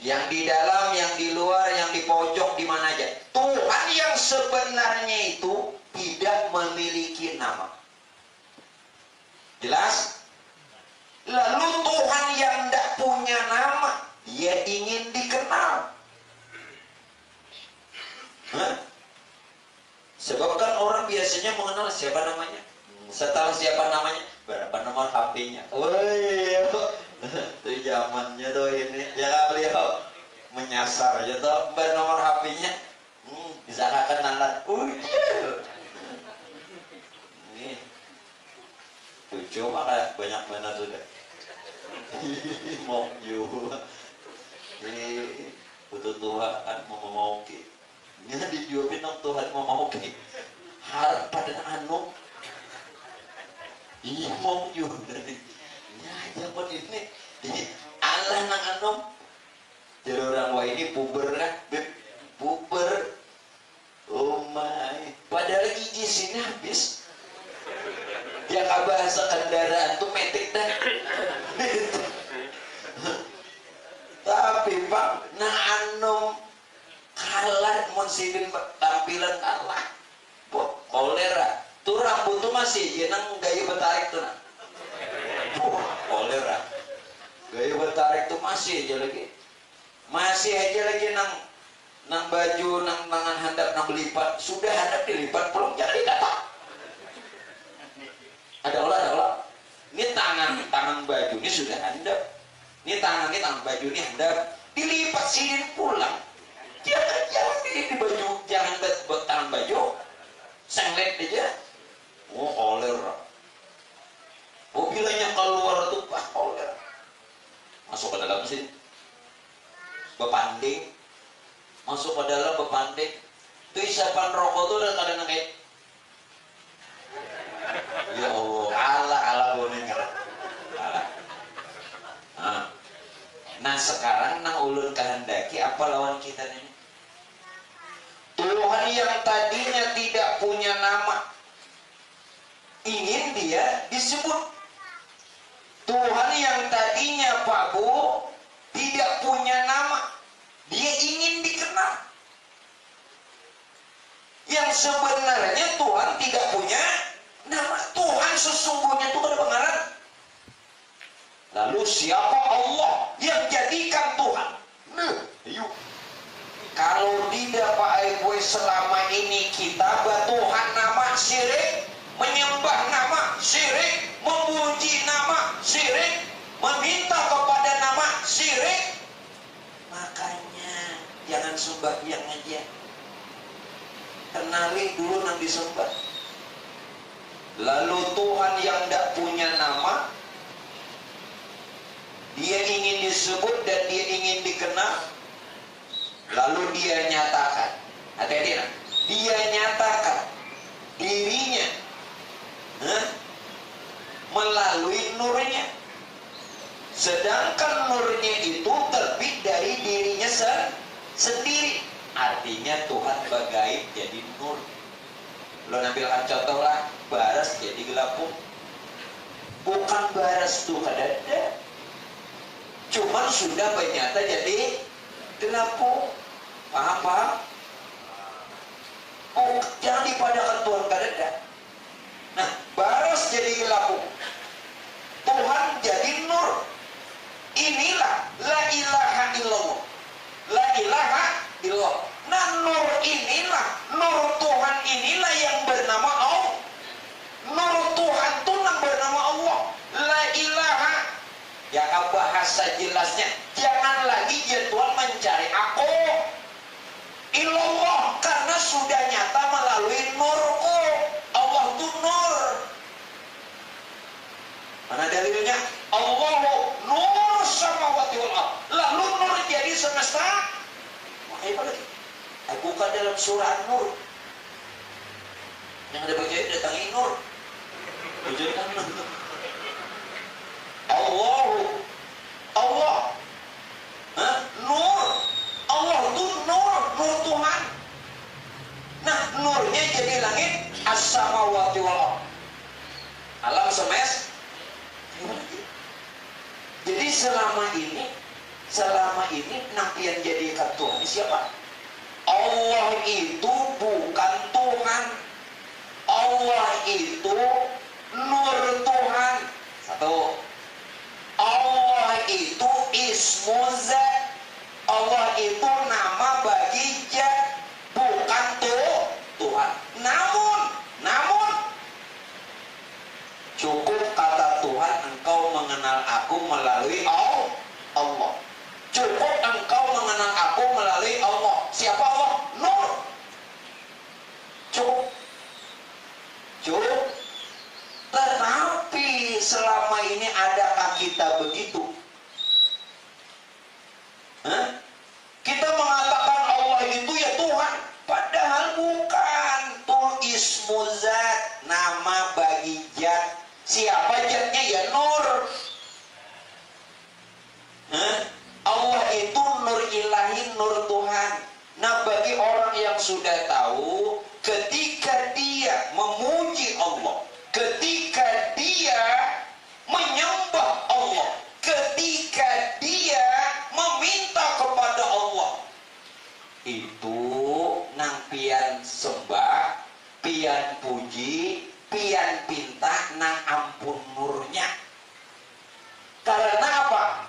yang di dalam, yang di luar, yang di pojok, di mana aja Tuhan yang sebenarnya itu tidak memiliki nama jelas lalu Tuhan yang tidak punya nama dia ingin dikenal sebab kan orang biasanya mengenal siapa namanya setelah siapa namanya berapa nomor HP-nya itu zamannya tuh ini jangan beliau menyasar aja tuh bernomor HP-nya bisa kenalan ini lucu maka banyak benar sudah mau juga ini butuh Tuhan mau ini dijawabin dong Tuhan mau harap pada anu mau juga ya zaman ini Allah nang anu jadi orang wah ini puber kan puber oh my padahal gigi sini habis yang bahasa kendaraan tuh metik dah tapi pak nah anu kalah monsidin tampilan kalah kolera tuh rambut tuh masih jenang gaya betarik tuh kolera Gaya bertarik tuh masih aja lagi nang baju nang tangan handap nang belipat, sudah handap dilipat belum jadi datang. Ada olah. Ini tangan baju ini sudah handap. Ini tangan baju ini handap, dilipat sini pulang. Jangan di baju, jangan buat tangan baju, senglet aja. Oh oler. Oh bilangnya keluar tuh pas oler. Masuk ke dalam sini. Bepanding. Masuk ke dalam bepanding. Itu isapan rokok tuh udah kadang kayak. Ya Allah, ala boning ala. Nah sekarang nang ulun kehendaki apa lawan kita ini? Tuhan yang tadinya tidak punya nama, ingin dia disebut. Tuhan yang tadinya Pak Bu tidak punya nama, dia ingin dikenal. Yang sebenarnya Tuhan tidak punya nama. Tuhan sesungguhnya itu ada pengarang. Lalu siapa Allah yang jadikan Tuhan? Nah, yuk. Kalau tidak Pak Ibu, selama ini kita bertuhan nama syirik, menyembah nama syirik, memuji nama syirik, meminta kepada nama syirik. Makanya jangan sembahyang aja. Kenali dulu yang disembah. Lalu Tuhan yang tidak punya nama, dia ingin disebut dan dia ingin dikenal. Lalu dia nyatakan, hati-hati nah, dia nyatakan dirinya melalui nurnya. Sedangkan nurnya itu terbit dari dirinya sendiri. Artinya Tuhan bagaib jadi nur. Lo ambilkan contoh lah, baras jadi gelapung. Bukan baras tuh kadada, cuman sudah bernyata jadi gelapung. Paham? Oh, jangan dipadakan Tuhan kadada. Nah, baras jadi gelapung, Tuhan jadi nur. Inilah la ilaha illallah. La ilaha illallah. Nah, nur inilah, nur Tuhan inilah yang bernama Allah. Nur Tuhan itu yang bernama Allah. La ilaha. Ya bahasa jelasnya, jangan lagi ya Tuhan mencari aku. Illallah, karena sudah nyata melalui nurku. Allah itu nur. Mana dalilnya? Allahu nur samawati wal ardh. Lalu nur jadi semesta. Makanya apa lagi? Bukan dalam surah An-Nur. Yang ada baca datangi nur. Bujurkan nur. Allah. Nur. Allah itu nur Tuhan. Nah, nurnya jadi langit, as-samawati wal ardh. Alam semesta. Jadi selama ini nampian jadikan Tuhan siapa? Allah itu bukan Tuhan. Allah itu nur Tuhan. Satu. Allah itu ismu zat. Allah itu nama bagi zat, bukan Tuhan. Namun cukup kata Tuhan, engkau mengenal aku melalui Allah. Cukup engkau mengenal aku melalui Allah. Siapa Allah? Nur. Cukup. Tetapi selama ini adakah kita begitu? Kita mengatakan Allah itu ya Tuhan, padahal bukan. Ismu zat, nama bagi zat. Siapa zatnya? Ya nur. Allah itu nur ilahi, nur Tuhan. Nah, bagi orang yang sudah tahu, ketika dia memuji Allah, ketika dia menyembah Allah, ketika dia meminta kepada Allah, itu nang pian sembah, pian puji, pian pinta nang ampun nurnya. Karena apa?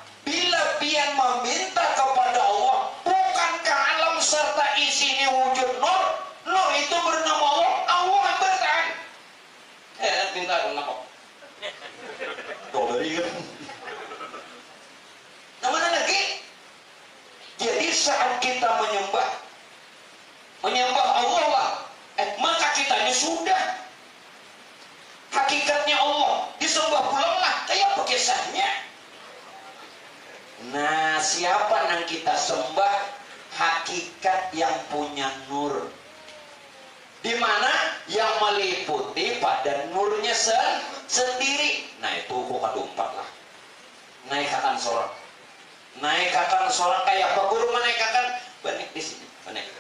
siapa yang kita sembah? Hakikat yang punya nur, di mana yang meliputi pada nurnya sendiri. Nah itu bukan dompat lah. Naikakan sorak kayak apa guru menaikkan banik di sini, banik.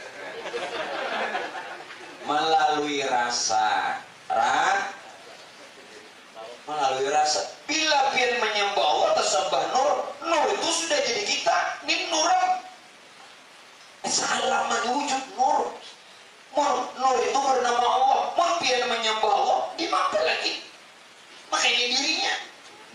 Melalui rasa, melalui rasa. Bila pian menyembah Allah tersembah nur, nur itu sudah jadi kita. Ini nuram. Salah wujud nur. Nur itu bernama Allah. Mau pian menyembah Allah, di mana lagi? Makanya dirinya.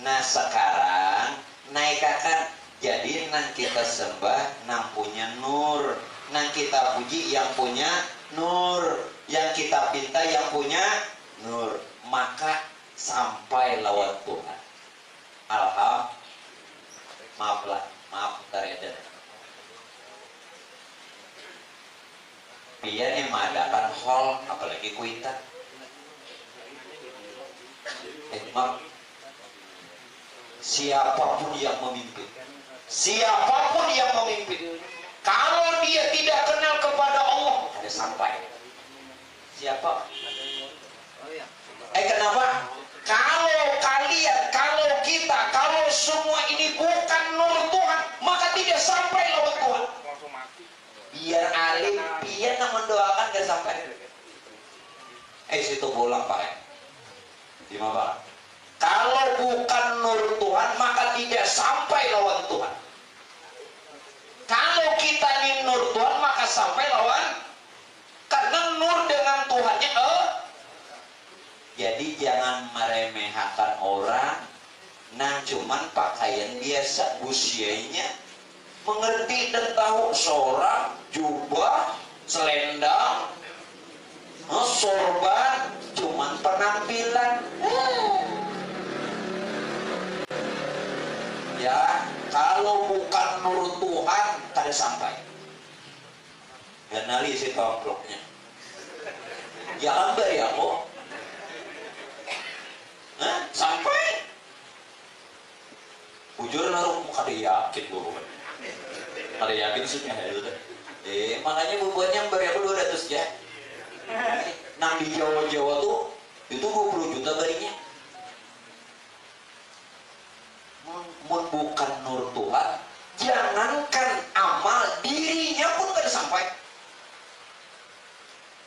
Nah sekarang naikakan. Jadi nang kita sembah nang punya nur, nang kita puji yang punya nur, yang kita pinta yang punya nur, maka sampai lawan Tuhan. Alhamdulillah, maaf taredan. Dia yang mengadakan hall, apalagi kuita. Maaf. Siapapun yang memimpin, kalau dia tidak kenal kepada Allah, ada sampai. Siapa? Kenapa? Kalau kita, kalau semua ini bukan nur Tuhan, maka tidak sampai lawan Tuhan. Biar alim, biar yang mendoakan gak sampai. Situ pulang Pak. Di mana Pak? Kalau bukan nur Tuhan, maka tidak sampai lawan Tuhan. Kalau kita ini nur Tuhan, maka sampai lawan. Karena nur dengan Tuhannya Jadi jangan meremehkan orang nah cuman pakaian biasa, usianya mengerti dan tahu sorang, jubah, selendang, sorban, cuman penampilan. Ya, kalau bukan nur Tuhan, kada sampai. Kenali si tomploknya. Jangan ya kok. Sampai. Bujur naruh kada yakin guru. Kada yakin sudah itu. Makanya bubuannya beri aku 200 ya. Nang di Jawa-Jawa tuh itu 20 juta barinya. Bukan nur Tuhan, jangankan amal dirinya pun gak sampai.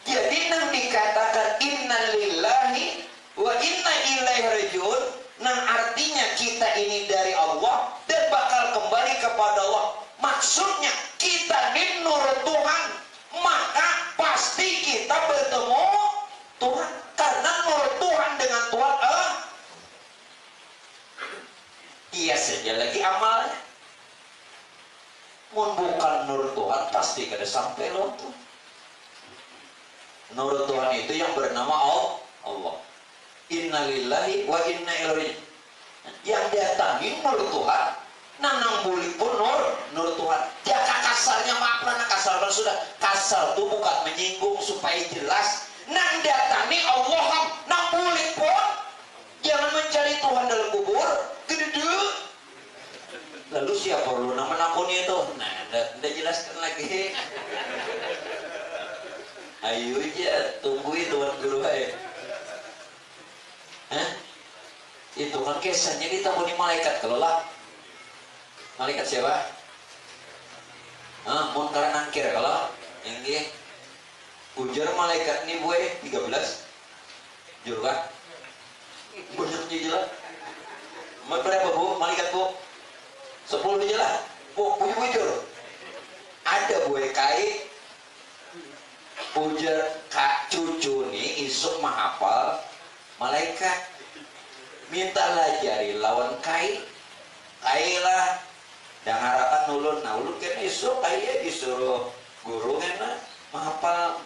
Jadi nang dikatakan inna lillahi wa inna ilaihi rajiun, nang artinya kita ini dari Allah dan bakal kembali kepada Allah. Maksudnya kita ini nur Tuhan, maka pasti kita bertemu Tuhan. Karena nur Tuhan dengan Tuhan iya saja lagi amalnya. Mun bukan nur Tuhan pasti kada sampai loh tuh. Nur Tuhan itu yang bernama Allah. Innalillahi wa inna ilaihi. Yang datangi nur Tuhan, nanang buli pun nur Tuhan. Jaka kasarnya maaf nana kasar sudah. Kasar tuh bukan menyinggung supaya jelas. Nang datangi Allah, nang buli pun jangan mencari Tuhan dalam kubur. Lalu siapa perlu nama nampuni itu? Nah, udah jelaskan lagi. Ayo aja, tungguin Tuhan guru aja. Itu kan kesannya ditampuni malaikat kalau lah. Malaikat siapa? Munkar Nakir kalau yang dia ujar malaikat ini gue 13 jur kan? Banyaknya jelas. Berapa bu? Malaikat bu? 10 jelas. Bu, bujur. Ada gue kai ujar kak cucu nih isuk mahapal malaikat mintalah jari lawan kai lah dan harapan ulun. Nah ulun kan isuk kai disuruh guru kan mahapal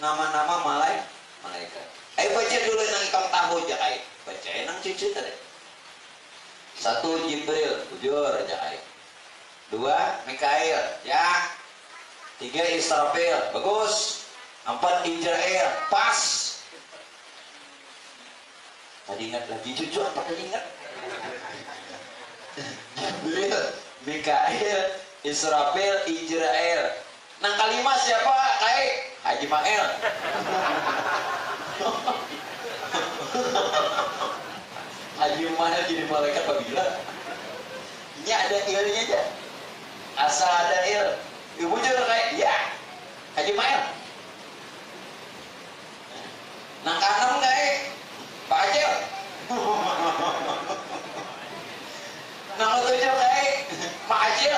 nama-nama malaikat. Ayo baca dulu nang ikam tahu aja kai. Bacain nang cucu tadi. 1 Jibril, bujur aja kai. 2 Mikail, ya. 3 Israfil, bagus. 4 Israel, pas. Tadi ingat lagi cucu apa tadi ingat? Jibril, Mikail, Israfil, Ijrail. Nang kalima siapa? Kayak Haji Mael. Haji Mael jadi malaikat apabila ini ada ilnya aja. Asa ada il. Ibu juga kayak ya Haji Mael. Nang kanan kayak Pak Acil. Nang ketujuh kayak Pak Acil.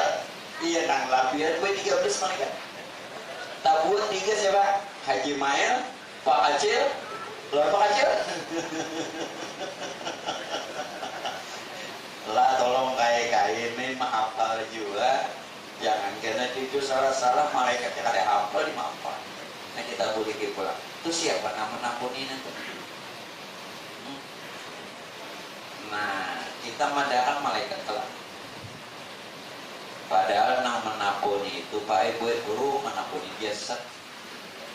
Iya nang labian gue 13 malaikat. Tabut 3 siapa? Haji Mael, Pak Acil, Pak Acil. Lah tolong kayak ini mah hafal juga. Jangan kena cucu salah-salah malaikat yang ada hafal di hafal. Nah kita boleh pulang. Itu siapa nama ini nanti? Nah kita madakan malaikat kelak. Padahal nang menapuni itu Pak Ibu guru menapuni biasa.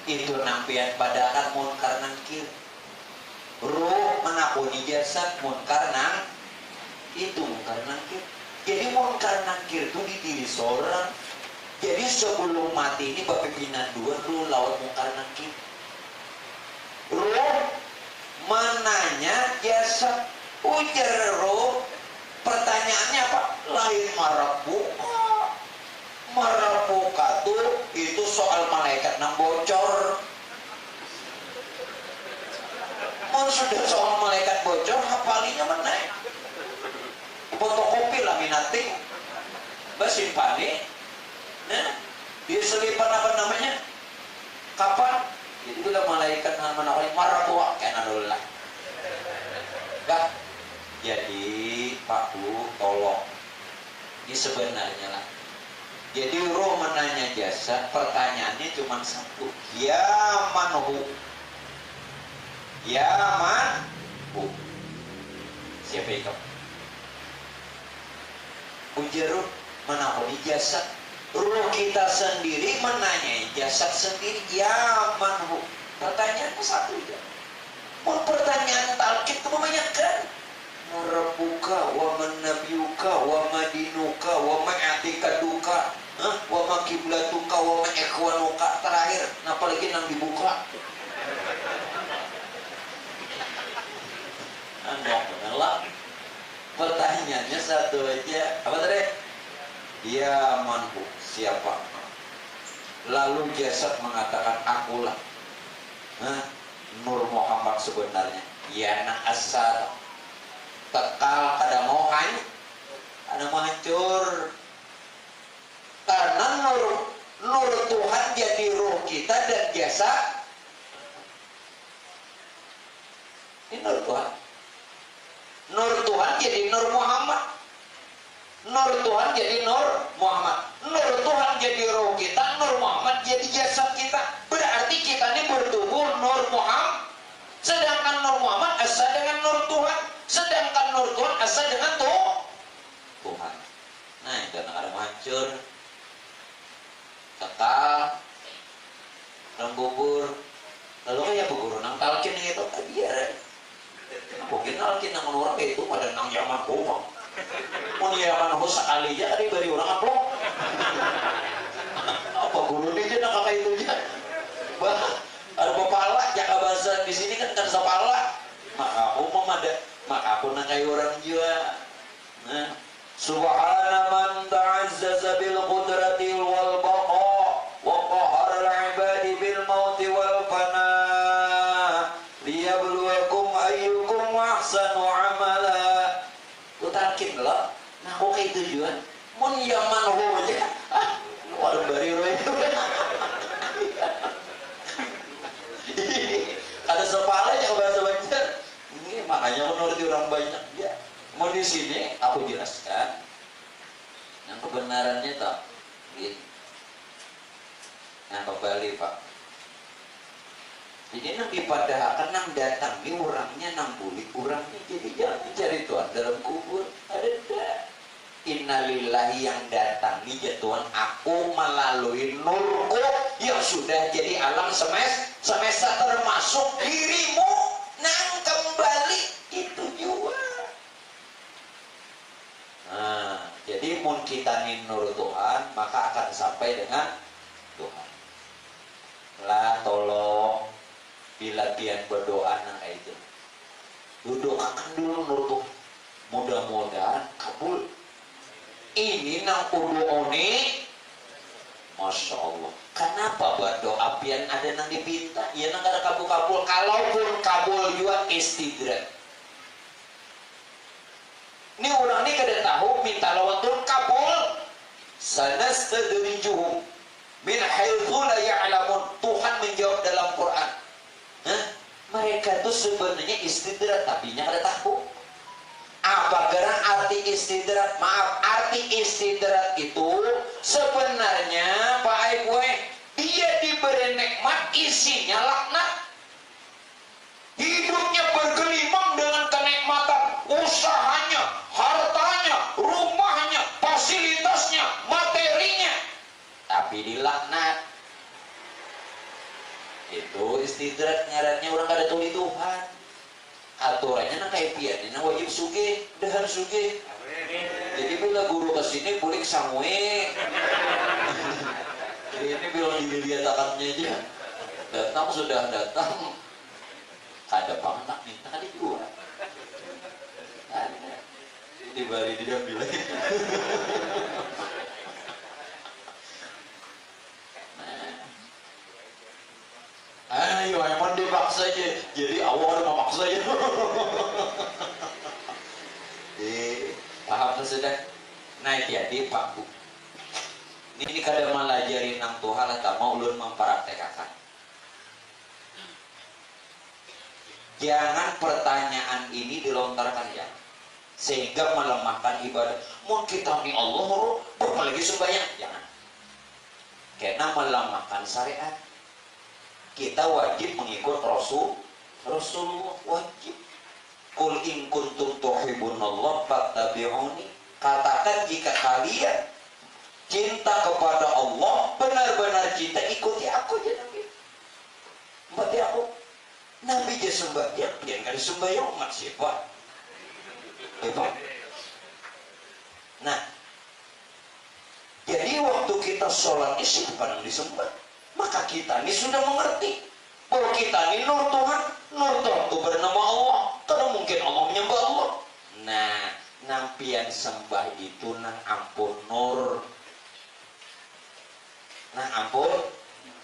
Itu nampian padakan munkar nangkir. Ruh menapuni jasad munkar nang itu munkar nangkir. Jadi munkar nangkir itu di diri seorang. Jadi sebelum mati ini bapak pimpinan 2 ruh lawan munkar nangkir. Ruh menanya jasad. Ujar ruh. Pertanyaannya apa? Lain marabuka. Marabuka tuh itu soal malaikat nang bocor. Mau sudah soal malaikat bocor, hafalinya mana? Fotokopi laminating, simpan dia selipan apa namanya? Kapan? Itu udah malaikat nang menawari marabuka kena dulu lah. Bah, jadi Pak Bu tolong. Ini sebenarnya lah. Jadi roh menanya jasa, pertanyaannya cuma satu. Ya manhu. Ya manhu. Siapa itu? Ujar menakuni jasa. Roh kita sendiri menanya jasad sendiri. Ya manhu. Pertanyaannya satu aja. Mau pertanyaan talqin itu banyak kan? Rabbuka wa man nabiyuka wa madinuka wa ma'atikaduka wa ma kiblatuka wa ma ikhwanuka. Terakhir apalagi nang dibuka lah. Pertanyaannya satu aja. Apa tadi? Ya manhu, siapa? Lalu jasad mengatakan akulah. Nur Muhammad sebenarnya. Ya nak asal tekal kada mau hancur karena nur Tuhan jadi ruh kita dan jasa ini nur Tuhan jadi Nur Muhammad, Nur Tuhan jadi Nur Muhammad, Nur Tuhan jadi ruh kita, Nur Muhammad jadi jasad kita. Berarti kita ini bertubuh Nur Muhammad, sedangkan Nur Muhammad asa dengan Nur Tuhan, sedangkan Nur Tuhan asa dengan Tuhan. Nah itu ada hancur, kekal, bubur. Lalu kayak bubur nang talkin itu biar mungkin talkin nang orang itu pada nang zaman kumang. Mun zaman aku sekali aja tadi bari orang aplok. Apa guru dia je nak kakak itu aja. Bah, ada kepala, jaka bahasa di sini kan sepala. Maka aku ada, maka aku nang kayak orang juga. Nah, subhana man ta'azzaza bil qudrati wal baqa wa qahara al ibadi bil mauti wal fana liyabluwakum ayyukum ahsanu amala. Itu takin lah. Nah, aku kayak tujuan mun yaman ho aja. War bari roy. Ada sepala aja bahasa Banjar. Ini makanya menurut orang banyak ya. Mau di sini aku jelaskan yang kebenarannya tak. Nah kembali Pak. Jadi nanti pada akan nang datang ini orangnya nang bulik orangnya jadi jangan cari Tuhan dalam kubur ada dah. Innalillahi yang datang ini Tuhan aku melalui nurku yang sudah jadi alam semesta termasuk dirimu nang kembali itu juga. Nah, jadi mun kita nur Tuhan maka akan sampai dengan Tuhan. Lah tolong dilatihan berdoa nang itu. Doakan dulu nur Tuhan. Mudah-mudahan kabul. Ini nang uduoni, Masya Allah. Kenapa berdoa pian ada nang dipinta? Ya nang ada kabul-kabul. Kalaupun kabul juga istidrak. Ini orang ini kada tahu minta lawatul kabul. Sanastadrijuhum min haitsu la ya'lamun. Tuhan menjawab dalam Quran. Mereka itu sebenarnya istidrak tapi nya kada tahu. Apa gerak arti istidrak? Maaf, arti istidrak itu sebenarnya Pak Aibwe, dia diberi nikmat isinya laknat. Hidupnya bergelimang dengan kenikmatan, usahanya, hartanya, rumahnya, fasilitasnya, materinya, tapi dilaknat. Itu istidrak ngarannya orang kada tahu di Tuhan. Aturannya nang kayak pian, nang wajib sugih, dahar sugih. Jadi bila guru kesini boleh kesangwe. Ini bilang dilihat-lihatannya aja. Datang sudah datang. Ada pantak minta kali dua. Ada. Di bari dia bilang. Ayo, emang dipaksa aja. Jadi awal udah memaksa aja. Paham sudah? Nah, jadi Pak Bu. Ini kada melajari nang Tuhan atau mau ulun mempraktekkan. Jangan pertanyaan ini dilontarkan ya, sehingga melemahkan ibadah. Mau kita ni Allah, apalagi sembahyang, jangan. Karena melemahkan syariat. Kita wajib mengikut Rasulullah wajib. Qul in kuntum tuhibbunallah fattabi'uni. Katakan jika kalian cinta kepada Allah, benar-benar cinta, ikuti aku aja Nabi. Berarti aku Nabi aja sembahyang, dia nggak sembahyang umat siapa? Betul. Nah, jadi waktu kita sholat isi bukan disembah, maka kita ini sudah mengerti bahwa kita ini nur Tuhan itu bernama Allah. Karena mungkin Allah menyembah Allah. Nah, nampian sembah itu nang ampun nur. Nah ampun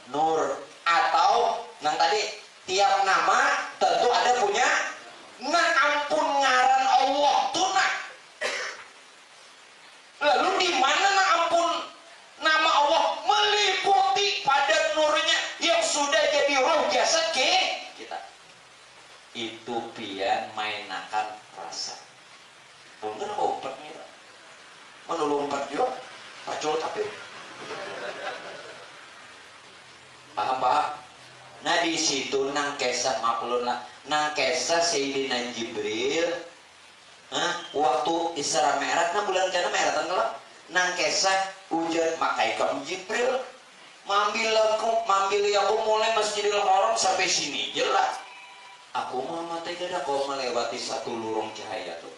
nur. Atau nang tadi tiap nama tentu ada punya nang ampun ngaran Allah tunah. Lalu di mana nang ampun nama Allah meliputi pada nurnya yang sudah jadi roh jasad kita. Itu pian mainakan rasa. Bener obatnya. Mana lompat juga? Pacul tapi. Paham? Nah di situ nang kisah maklun lah. Nang kisah Sayyidina Jibril. Waktu Isra Mi'raj nang bulan kana Mi'raj tanggal. Nang kisah ujar makai kamu Jibril. Mambil aku mulai Masjidil Haram sampai sini jelas. Aku mau mati kada kau melewati satu lurung cahaya tuh.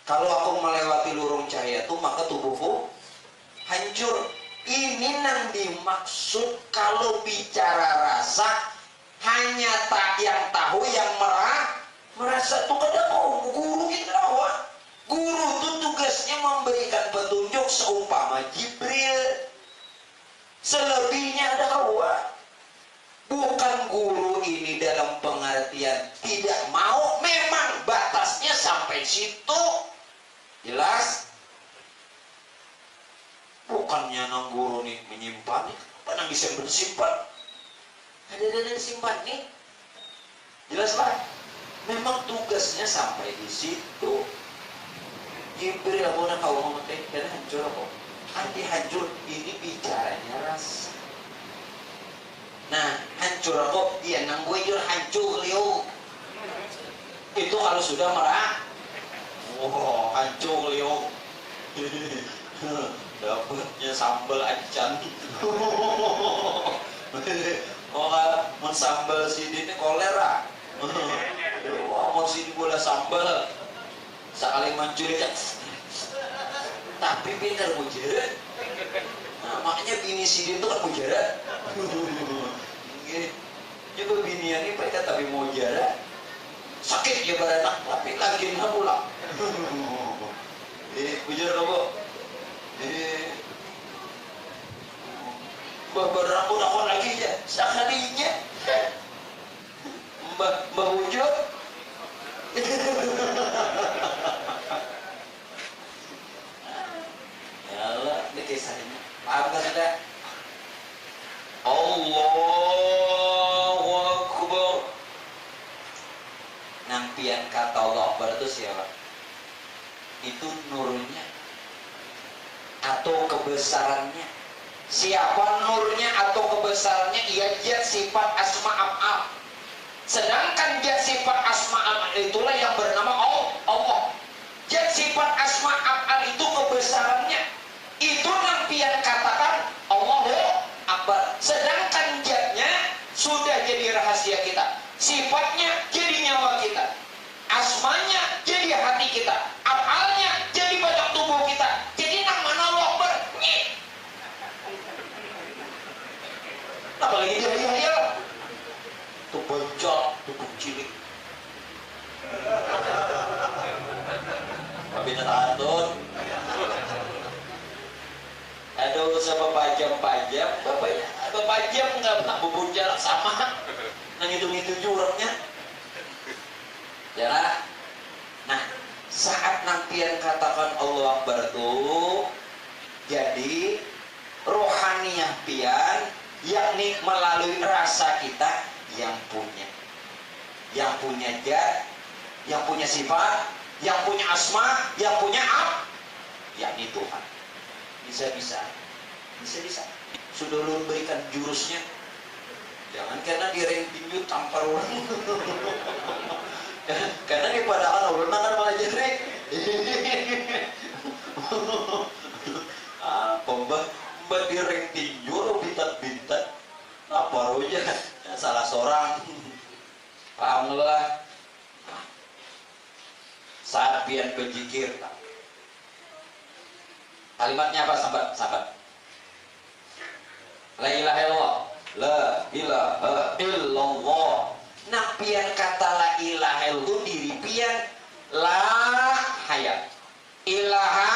Kalau aku melewati lurung cahaya tuh maka tubuhku hancur. Ini nang dimaksud kalau bicara rasa hanya tak yang tahu yang merasa tuh kada kau guru kita awak. Guru tuh tugasnya memberikan petunjuk seumpama Jibril. Selebihnya ada awak. Bukan guru ini dalam pengertian tidak mau, memang batasnya sampai situ. Jelas? Bukannya nang guru nih menyimpan, apa nang bisa bersimpan? Ada simpan nih. Jelas lah. Memang tugasnya sampai di situ. Jibril aku nak kau ngomong teh, dan hancur apa? Arti hancur ini bicaranya rasa. Nah, hancur kok dia nang gue jur hancur liu. Itu kalau sudah merah. Oh, hancur liu. Dapatnya sambal acan. Oh, mau sambal sini ini kolera. Wah, mau sini bola sambal. Sekali mencuri tapi bener mujarat. Nah, makanya bini sidin itu kan mujarat. Juga bini yang ini mereka tapi mujarat. Sakit ya baratak, tapi lagi nggak pulang. Mujarat kamu. Beberapa tahun lagi ya, sekalinya. Mbak Wujud. Ya Allah, ini kisahnya. Paham kan sudah? Allahu Akbar. Nampian kata Allah Akbar itu siapa? Itu nurnya atau kebesarannya. Siapa nurnya atau kebesarannya? Ia jat sifat asma af'al. Sedangkan jat sifat asma af'al itulah yang bernama Allah. Jat sifat asma af'al itu kebesarannya. Itu nampian katakan Allahu Akbar. Sedangkan jatnya sudah jadi rahasia kita. Sifatnya jadi nyawa kita. Asmanya jadi hati kita. Af'alnya jadi badan tubuh kita. Jadi nama Allah Akbar. Apalagi dia hayal. Tuh bocor, tuh cilik. Tapi tetantun. Aduh, sama pajam-pajam, bapaknya nggak pernah bubur jarak sama. Nang itu jurangnya. Ya. Nah, saat nampian katakan Allah Akbar itu, jadi rohaniah pian, yakni melalui rasa kita yang punya zat, yang punya sifat, yang punya asma, yang punya yakni Tuhan. Bisa. Sudah lu berikan jurusnya. Jangan karena direnting tampar orang. Karena di padaan orang kan malah jadi. Mbak direnting juru bintat. Apa aja salah seorang. Paham lah. Saat pian berjikir. Kalimatnya apa sahabat? La ilaha illallah. La ilaha illallah. Nah pian kata la ilaha illallah diri pian la hayat. Ilaha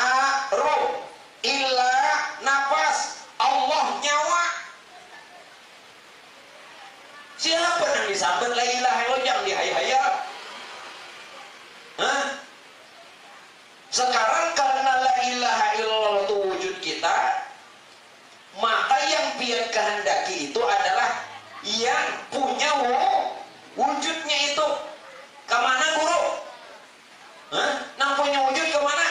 ruh. Ilah nafas. Allah nyawa. Siapa yang disambut la ilaha illallah yang dihayal? Hah? Sekarang karena la ilaha illallah itu wujud kita, maka yang pian kehendaki itu adalah yang punya wujudnya itu. Kemana guru? Nang punya wujud kemana?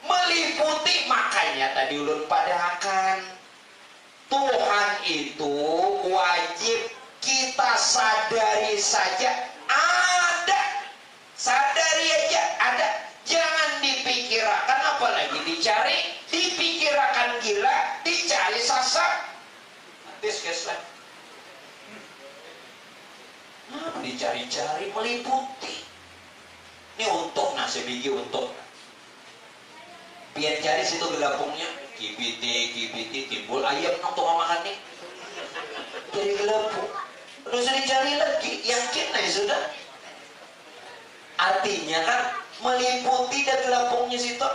Meliputi. Makanya tadi ulun padakan Tuhan itu wajib kita sadari saja ada. Sadari aja ada. Jangan dipikirkan, apalagi dicari. Dipikirkan gila, dicari sasak. Habis keslah. Dicari-cari meliputi. Ini untuk nasi biji untuk. Biar cari situ gelapungnya. Kibiti timbul ayam untuk makan nih. Jadi gelapung. Terus dicari lagi, yakin ya sudah. Artinya kan meliputi dan gelapungnya situ.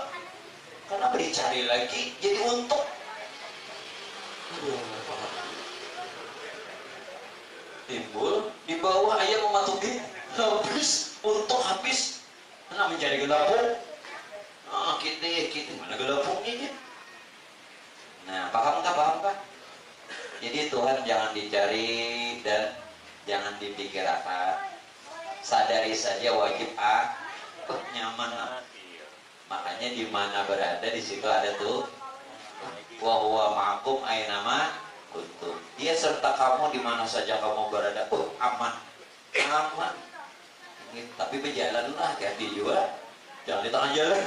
Kenapa dicari lagi? Jadi untuk. Timbul di bawah ayam memasuki habis untuk habis. Nah mencari gelapung. Kita mana gelapungnya? Nah paham tak? Jadi Tuhan jangan dicari dan jangan dipikirkan. Sadari saja wajib nyaman. Makanya di mana berada di situ ada tuh wa huwa ma'akum ainama kuntum. Dia serta kamu di mana saja kamu berada. Aman. Tapi berjalanlah hati juga. Jangan di tengah jalan.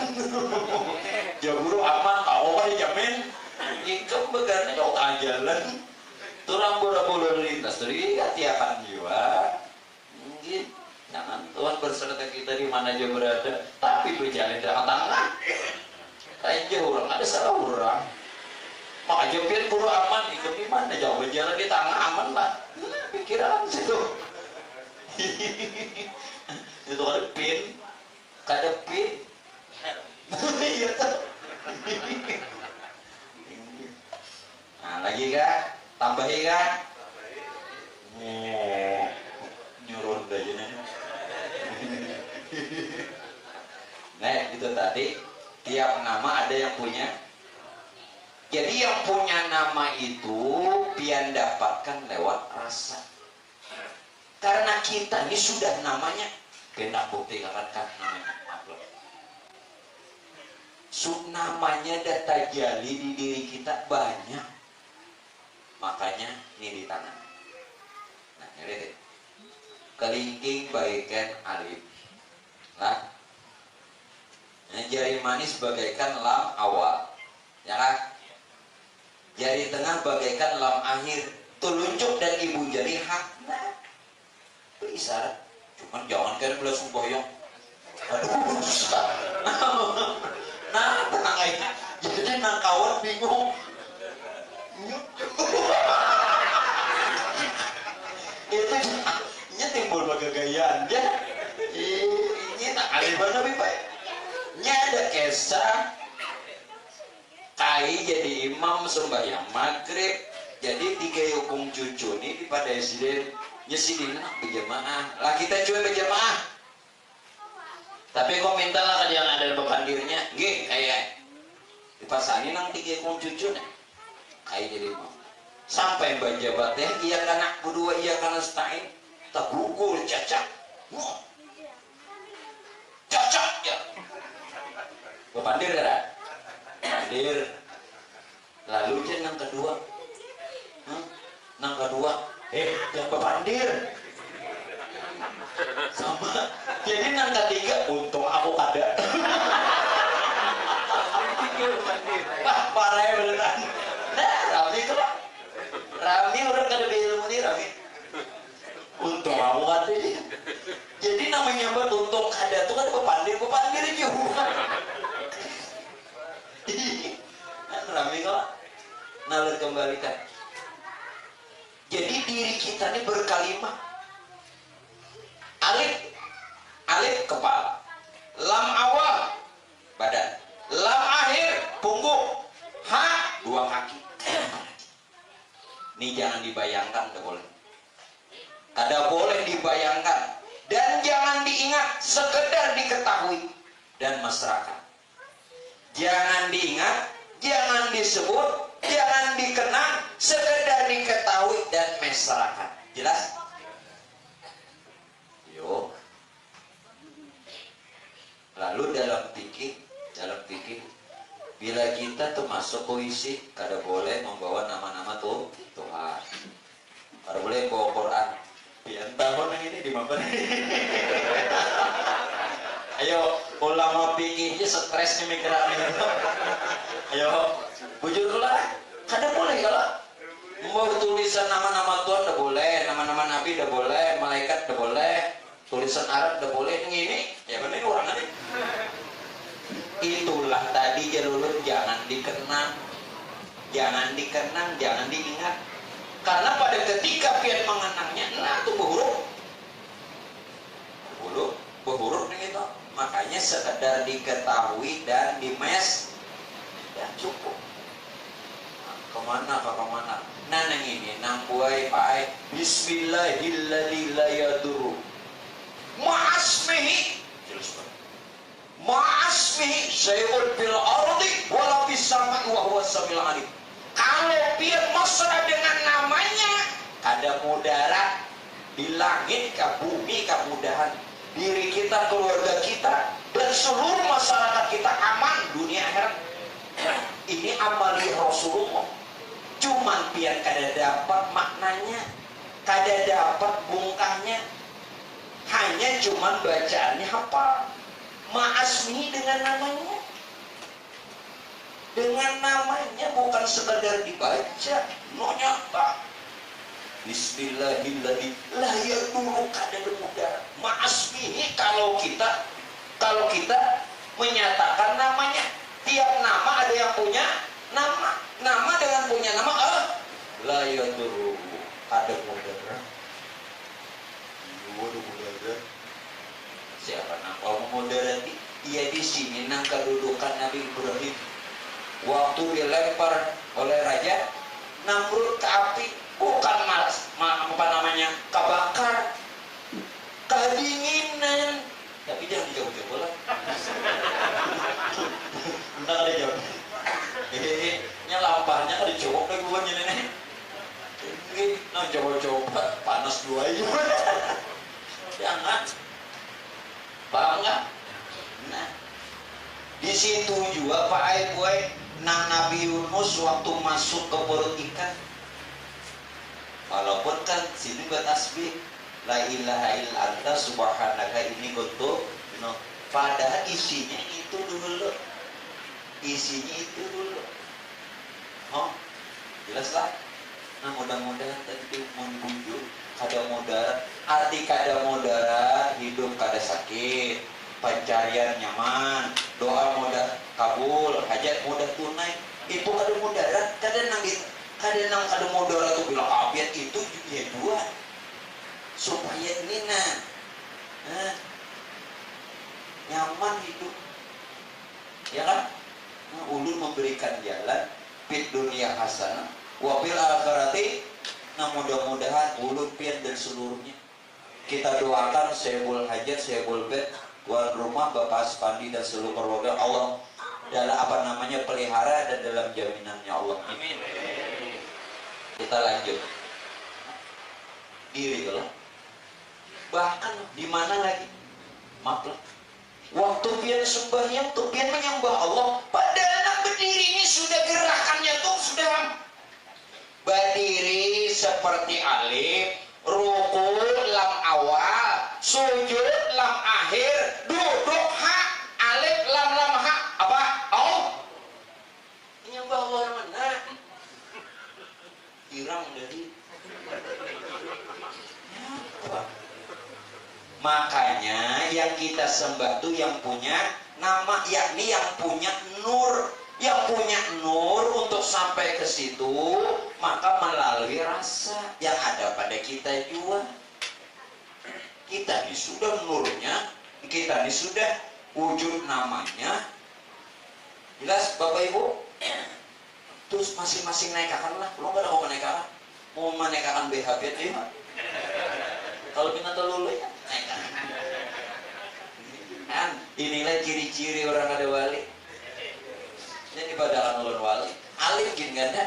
Jaburu aman, tahu kan dijamin. Ikut begarnya jauh tengah jalan. Turang bola-bola lintas dari hati akan jiwa. Jangan Tuhan berserta kita di mana aja berada, tapi berjalan di tengah-tengah. Kayak aja orang ada salah orang. Makanya pian buru aman ikut di mana jauh berjalan di tengah aman lah. Pikiran situ. Itu ada pin, kada pin. Iya tuh. Nah lagi kan, tambahi kan. Nyuruh aja nih. Nah itu tadi tiap nama ada yang punya. Jadi yang punya nama itu pian dapatkan lewat rasa. Karena kita ini sudah namanya, kena bukti kan namanya. Namanya data jali di diri kita banyak. Makanya ini di tangan. Nah, ini kelingking bagaikan alif. Nah, jari manis bagaikan lam awal. Ya kan? Jari tengah bagaikan lam akhir. Telunjuk dan ibu jari hakna. Itu isyarat. Cuman jangan kan belas boyong. Aduh, susah. Nah, tenang aja. Jadi nang kawan bingung. Itu ini timbul bagagayaan ya. Ini tak aliban lebih baik. Ini ada kisah Kai jadi imam sembahyang maghrib. Jadi 3 hukum cucu ini pada SD nyesidina berjamaah. Lah kita cuy berjamaah. Tapi kok mintalah yang ada bepandirnya. Nggih kayak dipasangin nang 3 hukum cucu nih. Kai jadi imam. Sampai banjabat teh iya kana berdua iya kana setain tak gugur cacat. Cacat ya. Bepandir ya. Hadir. Lalu dia nang kedua. Nang kedua, yang bepandir. Sama. Jadi nang ketiga, untung aku ada. Wah, parah beneran. Nah, Rami itu lah. Rami orang kada ilmu nih Rami. Untung aku ada. Jadi namanya buat untung ada tuh kan bepandir juga. Rami kok nalar kembalikan. Jadi diri kita ini berkalimat. Alif kepala, lam awal badan, lam akhir punggung, ha 2 kaki. Ini jangan dibayangkan, kada boleh dibayangkan dan jangan diingat, sekedar diketahui dan masyarakat. Jangan diingat, jangan disebut, jangan dikenang, sekedar diketahui dan masyarakat. Jelas? Yuk. Lalu dalam fikih, bila kita termasuk puisi, kada boleh membawa nama-nama tuh Tuhan. Kada boleh bawa Quran. Pian tahun ini di mana? Ayo, ulama fikih stres nih mikiran itu. Ayo, bujur lah. Kada boleh kalau mau tulisan nama-nama Tuhan tidak boleh, nama-nama Nabi tidak boleh, malaikat tidak boleh, tulisan Arab tidak boleh. Yang ini, ya benar orang ini. Itulah tadi jalur jangan dikenang, jangan diingat. Karena pada ketika pian mengenangnya, nah itu berhuruf nih itu. Makanya sekedar diketahui dan dimes, ya cukup. Kemana? Nah nang ini nang buai pai Bismillahirrahmanirrahim. Ma'asmihi syai'un fil ardi wala fis sama'i wa huwa samiul alim. Kalau pian mesra dengan namanya, ada mudarat di langit ke bumi kemudahan diri kita, keluarga kita dan seluruh masyarakat kita aman dunia akhirat. Ini amali Rasulullah. Cuman pian kada dapat maknanya, kada dapat bungkahnya, hanya cuman bacaannya hafal. Ma'asmi dengan namanya, bukan sekedar dibaca, nyata. Bismillahirrahmanirrahim. Lah ya dulu kada mudah. Ma'asmi kalau kita menyatakan namanya, tiap nama yang punya nama. Nama dengan punya nama la yadurru ada mudarat. Waduh, mudarat. Siapa nama mudarat? Ia di sini nang kedudukan Nabi Ibrahim waktu dilempar oleh Raja Namrud ke api, bukan apa namanya kebakar, kedinginan. Tapi jangan dijauh-jauh lah. Bentar ada jauh. Nya lampahnya kan dicobok lagi buahnya nenek. Ini nah coba-coba panas dua aja. Jangan. Paham nggak? Nah, di situ juga Pak Aiboy nang Nabi Yunus waktu masuk ke perut ikan. Walaupun kan sini buat tasbih la ilaha illa anta subhanaka ini kuntu padahal isinya itu dulu. Isinya itu dulu. Oh, jelas lah. Nah mudah-mudahan tadi mengunjung kada mudarat. Arti kada mudarat hidup kada sakit, pencarian nyaman, doa mudah kabul, hajat mudah tunai. Itu kada mudarat, kada nang mudarat tuh bilang abiat itu ya dua. Supaya ini nyaman hidup, ya kan? Nah, ulun memberikan jalan fit dunia hasanah wafil akhirati. Nah mudah-mudahan ulun pian dan seluruhnya kita doakan sehebul hajat sehebul bed tuan rumah Bapak Spandi dan seluruh keluarga Allah dalam apa namanya pelihara dan dalam jaminannya Allah. Amin. Kita lanjut diri kalau bahkan di mana lagi maaf lah waktu pian sembahyang tuh pian menyembah Allah padahal nak berdiri ini sudah gerakannya tuh sudah berdiri seperti alif, ruku lam awal, sujud lam akhir, duduk ha, alif lam ha, apa? Menyembah Allah yang mana? Girang dari makanya yang kita sembah tuh yang punya nama, yakni yang punya nur. Yang punya nur untuk sampai ke situ maka melalui rasa yang ada pada kita juga. Kita ini sudah nurnya, kita ini sudah wujud namanya. Jelas Bapak Ibu? Terus masing-masing naikakan lah. Lo gak ada mau menaikakan? Mau menaikakan BHB deh. Kalau pindah telulu ya naikakan. Kan inilah ciri-ciri orang ada wali. Jadi pada ulun wali alim gini kan ya.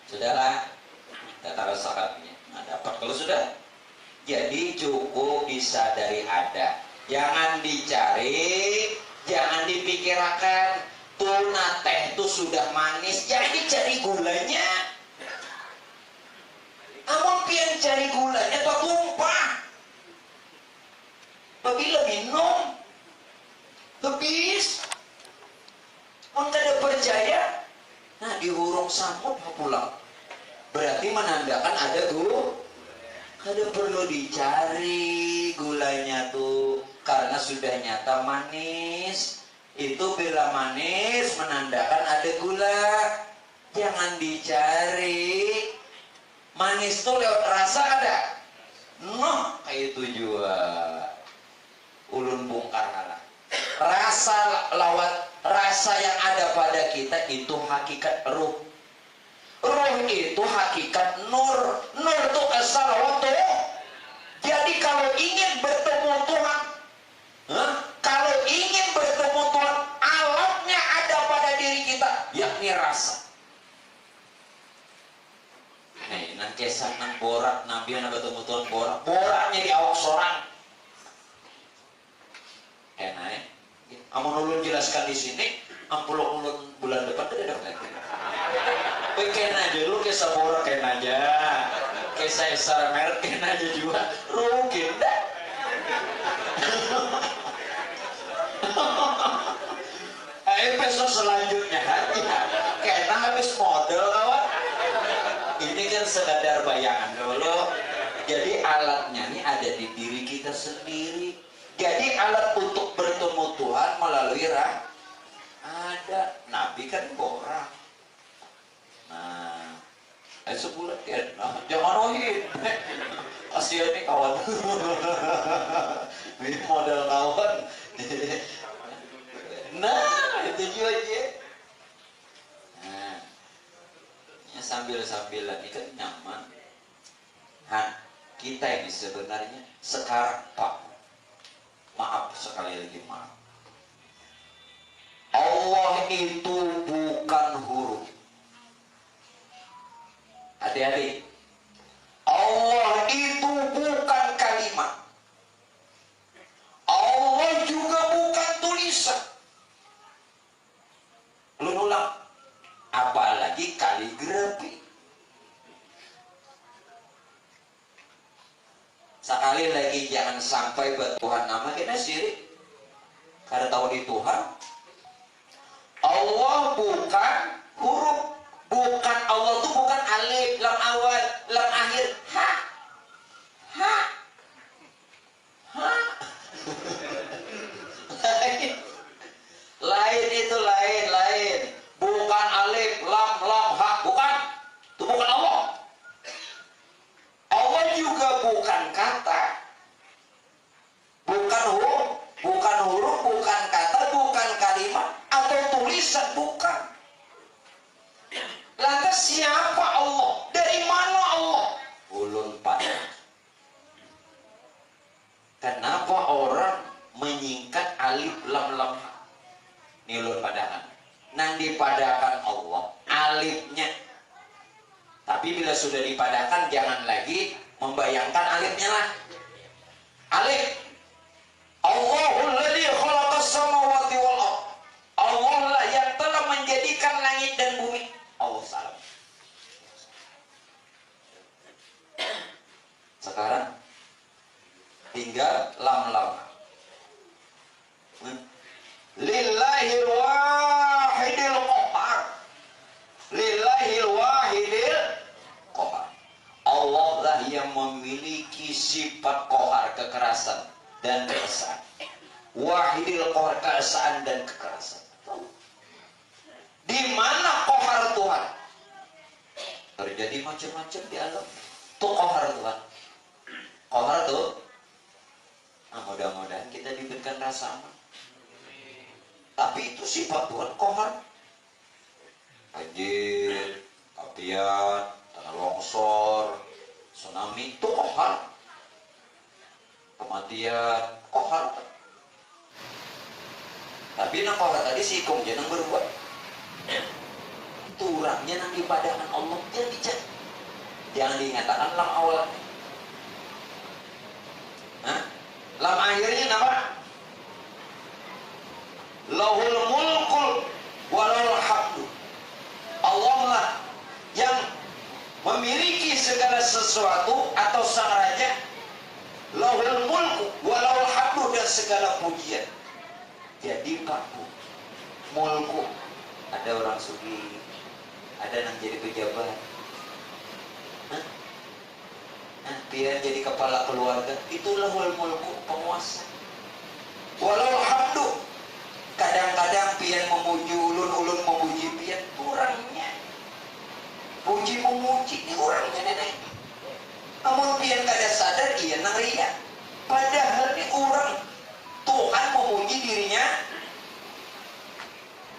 Sudahlah kita taruh sakatnya. Nah, dapat kalau sudah jadi cukup disadari ada, jangan dicari, jangan dipikirkan tuh teh itu sudah manis, jangan dicari gulanya. Amun pian cari gulanya tuh tumpah apabila minum habis, mun kada percaya, nah dihurung samut pulang. Berarti menandakan ada kada perlu dicari gulanya tuh, karena sudah nyata manis. Itu bila manis menandakan ada gula, jangan dicari. Manis tuh lewat rasa ada, noh kayak itu juga. Ulun bongkar ngalah. Rasa lawat rasa yang ada pada kita itu hakikat ruh. Ruh itu hakikat nur. Nur itu asal lawat tuh. Jadi kalau ingin bertemu Tuhan, kalau ingin bertemu Tuhan, alatnya ada pada diri kita, yakni rasa. Nih, nang kisah nang borak nabi yang bertemu Tuhan boraknya di awak sorang. Enak. Amun ulun jelaskan di sini, ampulok ulun bulan depan tidak ada lagi. Bikin aja lu kisah borak kain aja, kisah secara merek kain aja juga, rugi dah. Episode selanjutnya, kena habis model kawan. Ini kan sekadar bayangan dulu. Jadi alatnya nih ada di diri kita sendiri. Jadi alat untuk bertemu Tuhan melalui ada. Nabi kan orang. Nah, sebulan kan. Nah, jangan rohin. Kasihan nih kawan. Ini model kawan. Nah, itu juga aja. Nah, ya sambil-sambilan ini kan nyaman. Nah, kita ini sebenarnya sekarang Pak, maaf sekali lagi maaf. Allah itu bukan huruf. Adik-adik, Allah itu bukan kalimat. Allah juga bukan tulisan. Lu ulang, apalagi kaligrafi. Sekali lagi jangan sampai buat Tuhan nama kita syirik. Karena tahu di Tuhan Allah bukan huruf, bukan Allah itu bukan alif, lam awal, lam akhir, ha, lain itu lain, bukan alif, lam, ha, bukan, itu bukan Allah. Allah juga bukan kata, bukan huruf, bukan kata, bukan kalimat, atau tulisan, bukan. Lantas siapa Allah? Dari mana Allah? Ulun pada. Kenapa orang menyingkat alif lam lam? Ini ulun padakan. Nang dipadakan Allah alifnya. Tapi bila sudah dipadakan jangan lagi membayangkan alifnya lah. Alif. Allahul ladzi khalaqas samawati wal ardh. Allah lah yang telah menjadikan langit dan bumi. Allah salam. Sekarang tinggal lam. Lillahil wahidil qahar. Lillahil wahidil qahar. Allah lah yang memiliki sifat qahar, kekerasan dan keesaan. Wahidil qahar, keesaan dan kekerasan. Di mana qahar Tuhan? Terjadi macam-macam di alam. Itu qahar Tuhan. Qahar tuh. Nah, mudah-mudahan kita diberikan rasa aman. Tapi itu sifat Tuhan qahar. Banjir, apian, tanah longsor, tsunami itu qahar. Kematian, qahar. Tapi nak qahar tadi sikung jangan berbuat. Turangnya nang ibadahan Allah jangan dicek. Jangan dinyatakan lam awal. Lam akhirnya apa? Lahul mulkul walal hamdu. Allah lah yang memiliki segala sesuatu atau sang raja. Lahul mulku walal hamdu, dan segala pujian. Jadi kamu mulku, ada orang sugih, ada yang jadi pejabat, dia jadi kepala keluarga, itulah wal mulku, penguasa. Walau hamdu, kadang-kadang pian memuji ulun memuji pian, kurangnya puji memuji ini kurangnya nenek. Namun pian kada sadar iya nang ria, padahal ini orang Tuhan memuji dirinya,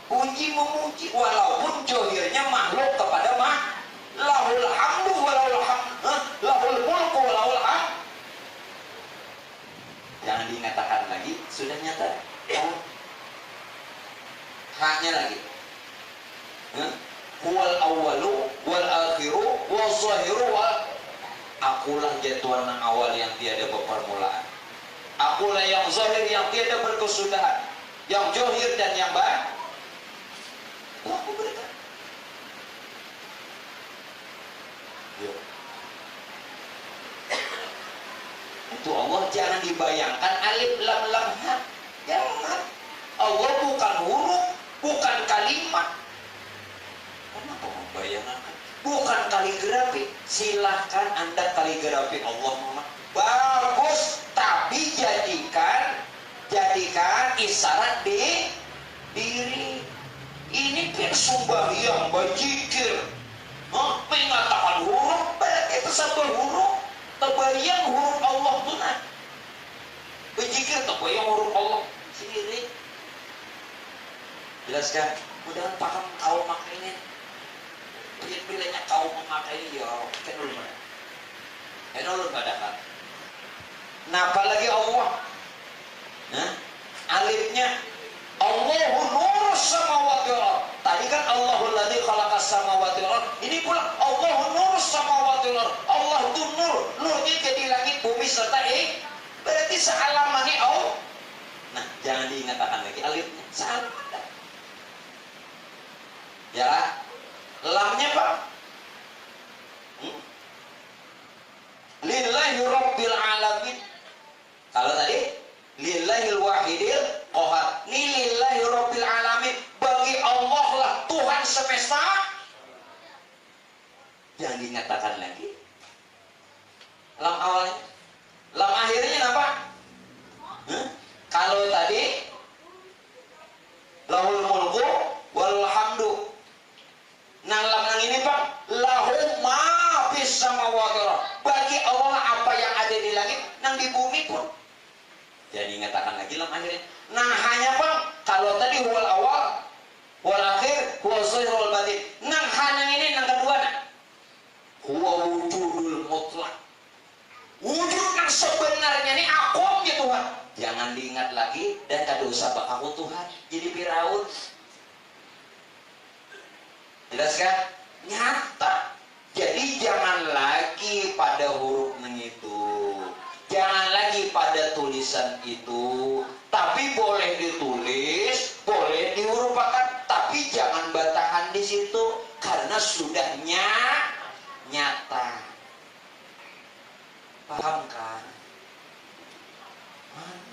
puji memuji walaupun johirnya makhluk kepada lahul hamdu walahul hamdu, lahul mulku walahul hamdu. Jangan dinyatakan lagi, sudah nyata. Haknya lagi. Wal awalu wal akhiru wal zahiru wal. Akulah jatuhan yang awal yang tiada permulaan. Akulah yang zahir yang tiada berkesudahan, yang johir dan yang batin. Aku berikan. Itu Allah jangan dibayangkan alif lam lam ha. Jangan. Allah bukan huruf, bukan kalimat. Kenapa membayangkan? Bukan kaligrafi. Silahkan Anda kaligrafi Allah Muhammad. Bagus, tapi jadikan syarat di diri. Ini kan sembahyang berzikir, mengatakan huruf, berarti itu satu huruf. Terbayang huruf Allah tunai. Berzikir terbayang huruf Allah sendiri. Jelaskan. Mudah paham kau makainya. Bila-bilanya kau memakai ya, kenul kan. Nah, apalagi Allah. Nah, alifnya Allahu nurus samawati wal ardh. Tadi kan Allahul ladzi khalaqas samawati wal ardh. Ini pula Allahu nurus samawati wal ardh. Allah itu nur. Nurnya jadi langit, bumi serta berarti sealamani Allah. Nah, jangan diingatkan lagi alifnya. Sealaman. Ya, lamnya Pak. Lillahi rabbil alamin. Kalau tadi lillahil wahidil qahar. Ini lillahi rabbil alamin, bagi Allah lah Tuhan semesta. Jangan dinyatakan lagi. Lam awalnya, lam akhirnya apa? Kalau tadi lahul mulku wal hamdu. Nah, lam yang ini Pak, lahu ma fis samawati wal ardh. Bagi Allah apa yang ada di langit nang di bumi pun. Jadi ngatakan lagi lam akhirnya. Nah, hanya Pak, kalau tadi huwal awal, wal akhir, huwal zahir wal batin. Nang hanya ini nang kedua nah. Huwa wujudul mutlak. Wujud yang sebenarnya ini aku ya Tuhan. Jangan diingat lagi dan kada usah bak aku Tuhan. Jadi Firaun. Jelas kan? Nyata. Jadi jangan lagi pada huruf itu. Jangan lagi pada tulisan itu. Tapi boleh ditulis, boleh dihurufkan, tapi jangan batahan di situ karena sudah nyata. Paham kan?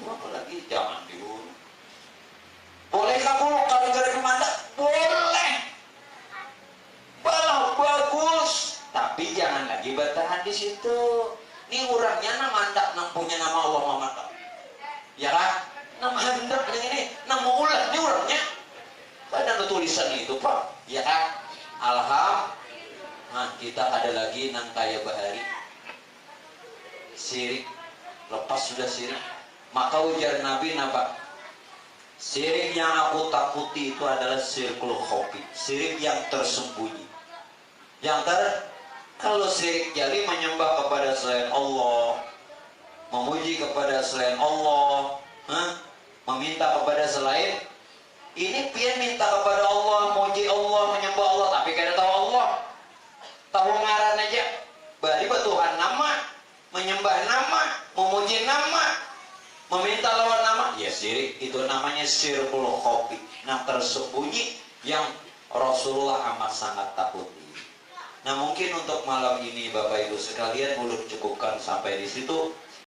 Apa lagi jangan dihuruf. Boleh kamu kalau gara kemana? Boleh. Balah bagus, tapi jangan lagi batahan di situ. Ini orangnya nang mandak nang punya nama Allah Muhammad. Ya kan? Nama hendak ini, nama ulah ini orangnya. Pada tulisan itu Pak. Ya kan? Nah, kita ada lagi nang kaya bahari. Sirik. Lepas sudah sirik. Maka ujar Nabi napa? Sirik yang aku takuti itu adalah sirkul khofi. Sirik yang tersembunyi. Kalau syirik jali menyembah kepada selain Allah, memuji kepada selain Allah, meminta kepada selain, ini pian minta kepada Allah, memuji Allah, menyembah Allah, tapi kada tahu Allah, tahu ngaran aja, bari Tuhan nama, menyembah nama, memuji nama, meminta lawan nama, ya syirik. Itu namanya syirkul khofi, yang tersembunyi, yang Rasulullah amat sangat takuti. Nah, mungkin untuk malam ini Bapak Ibu sekalian ulun cukupkan sampai di situ.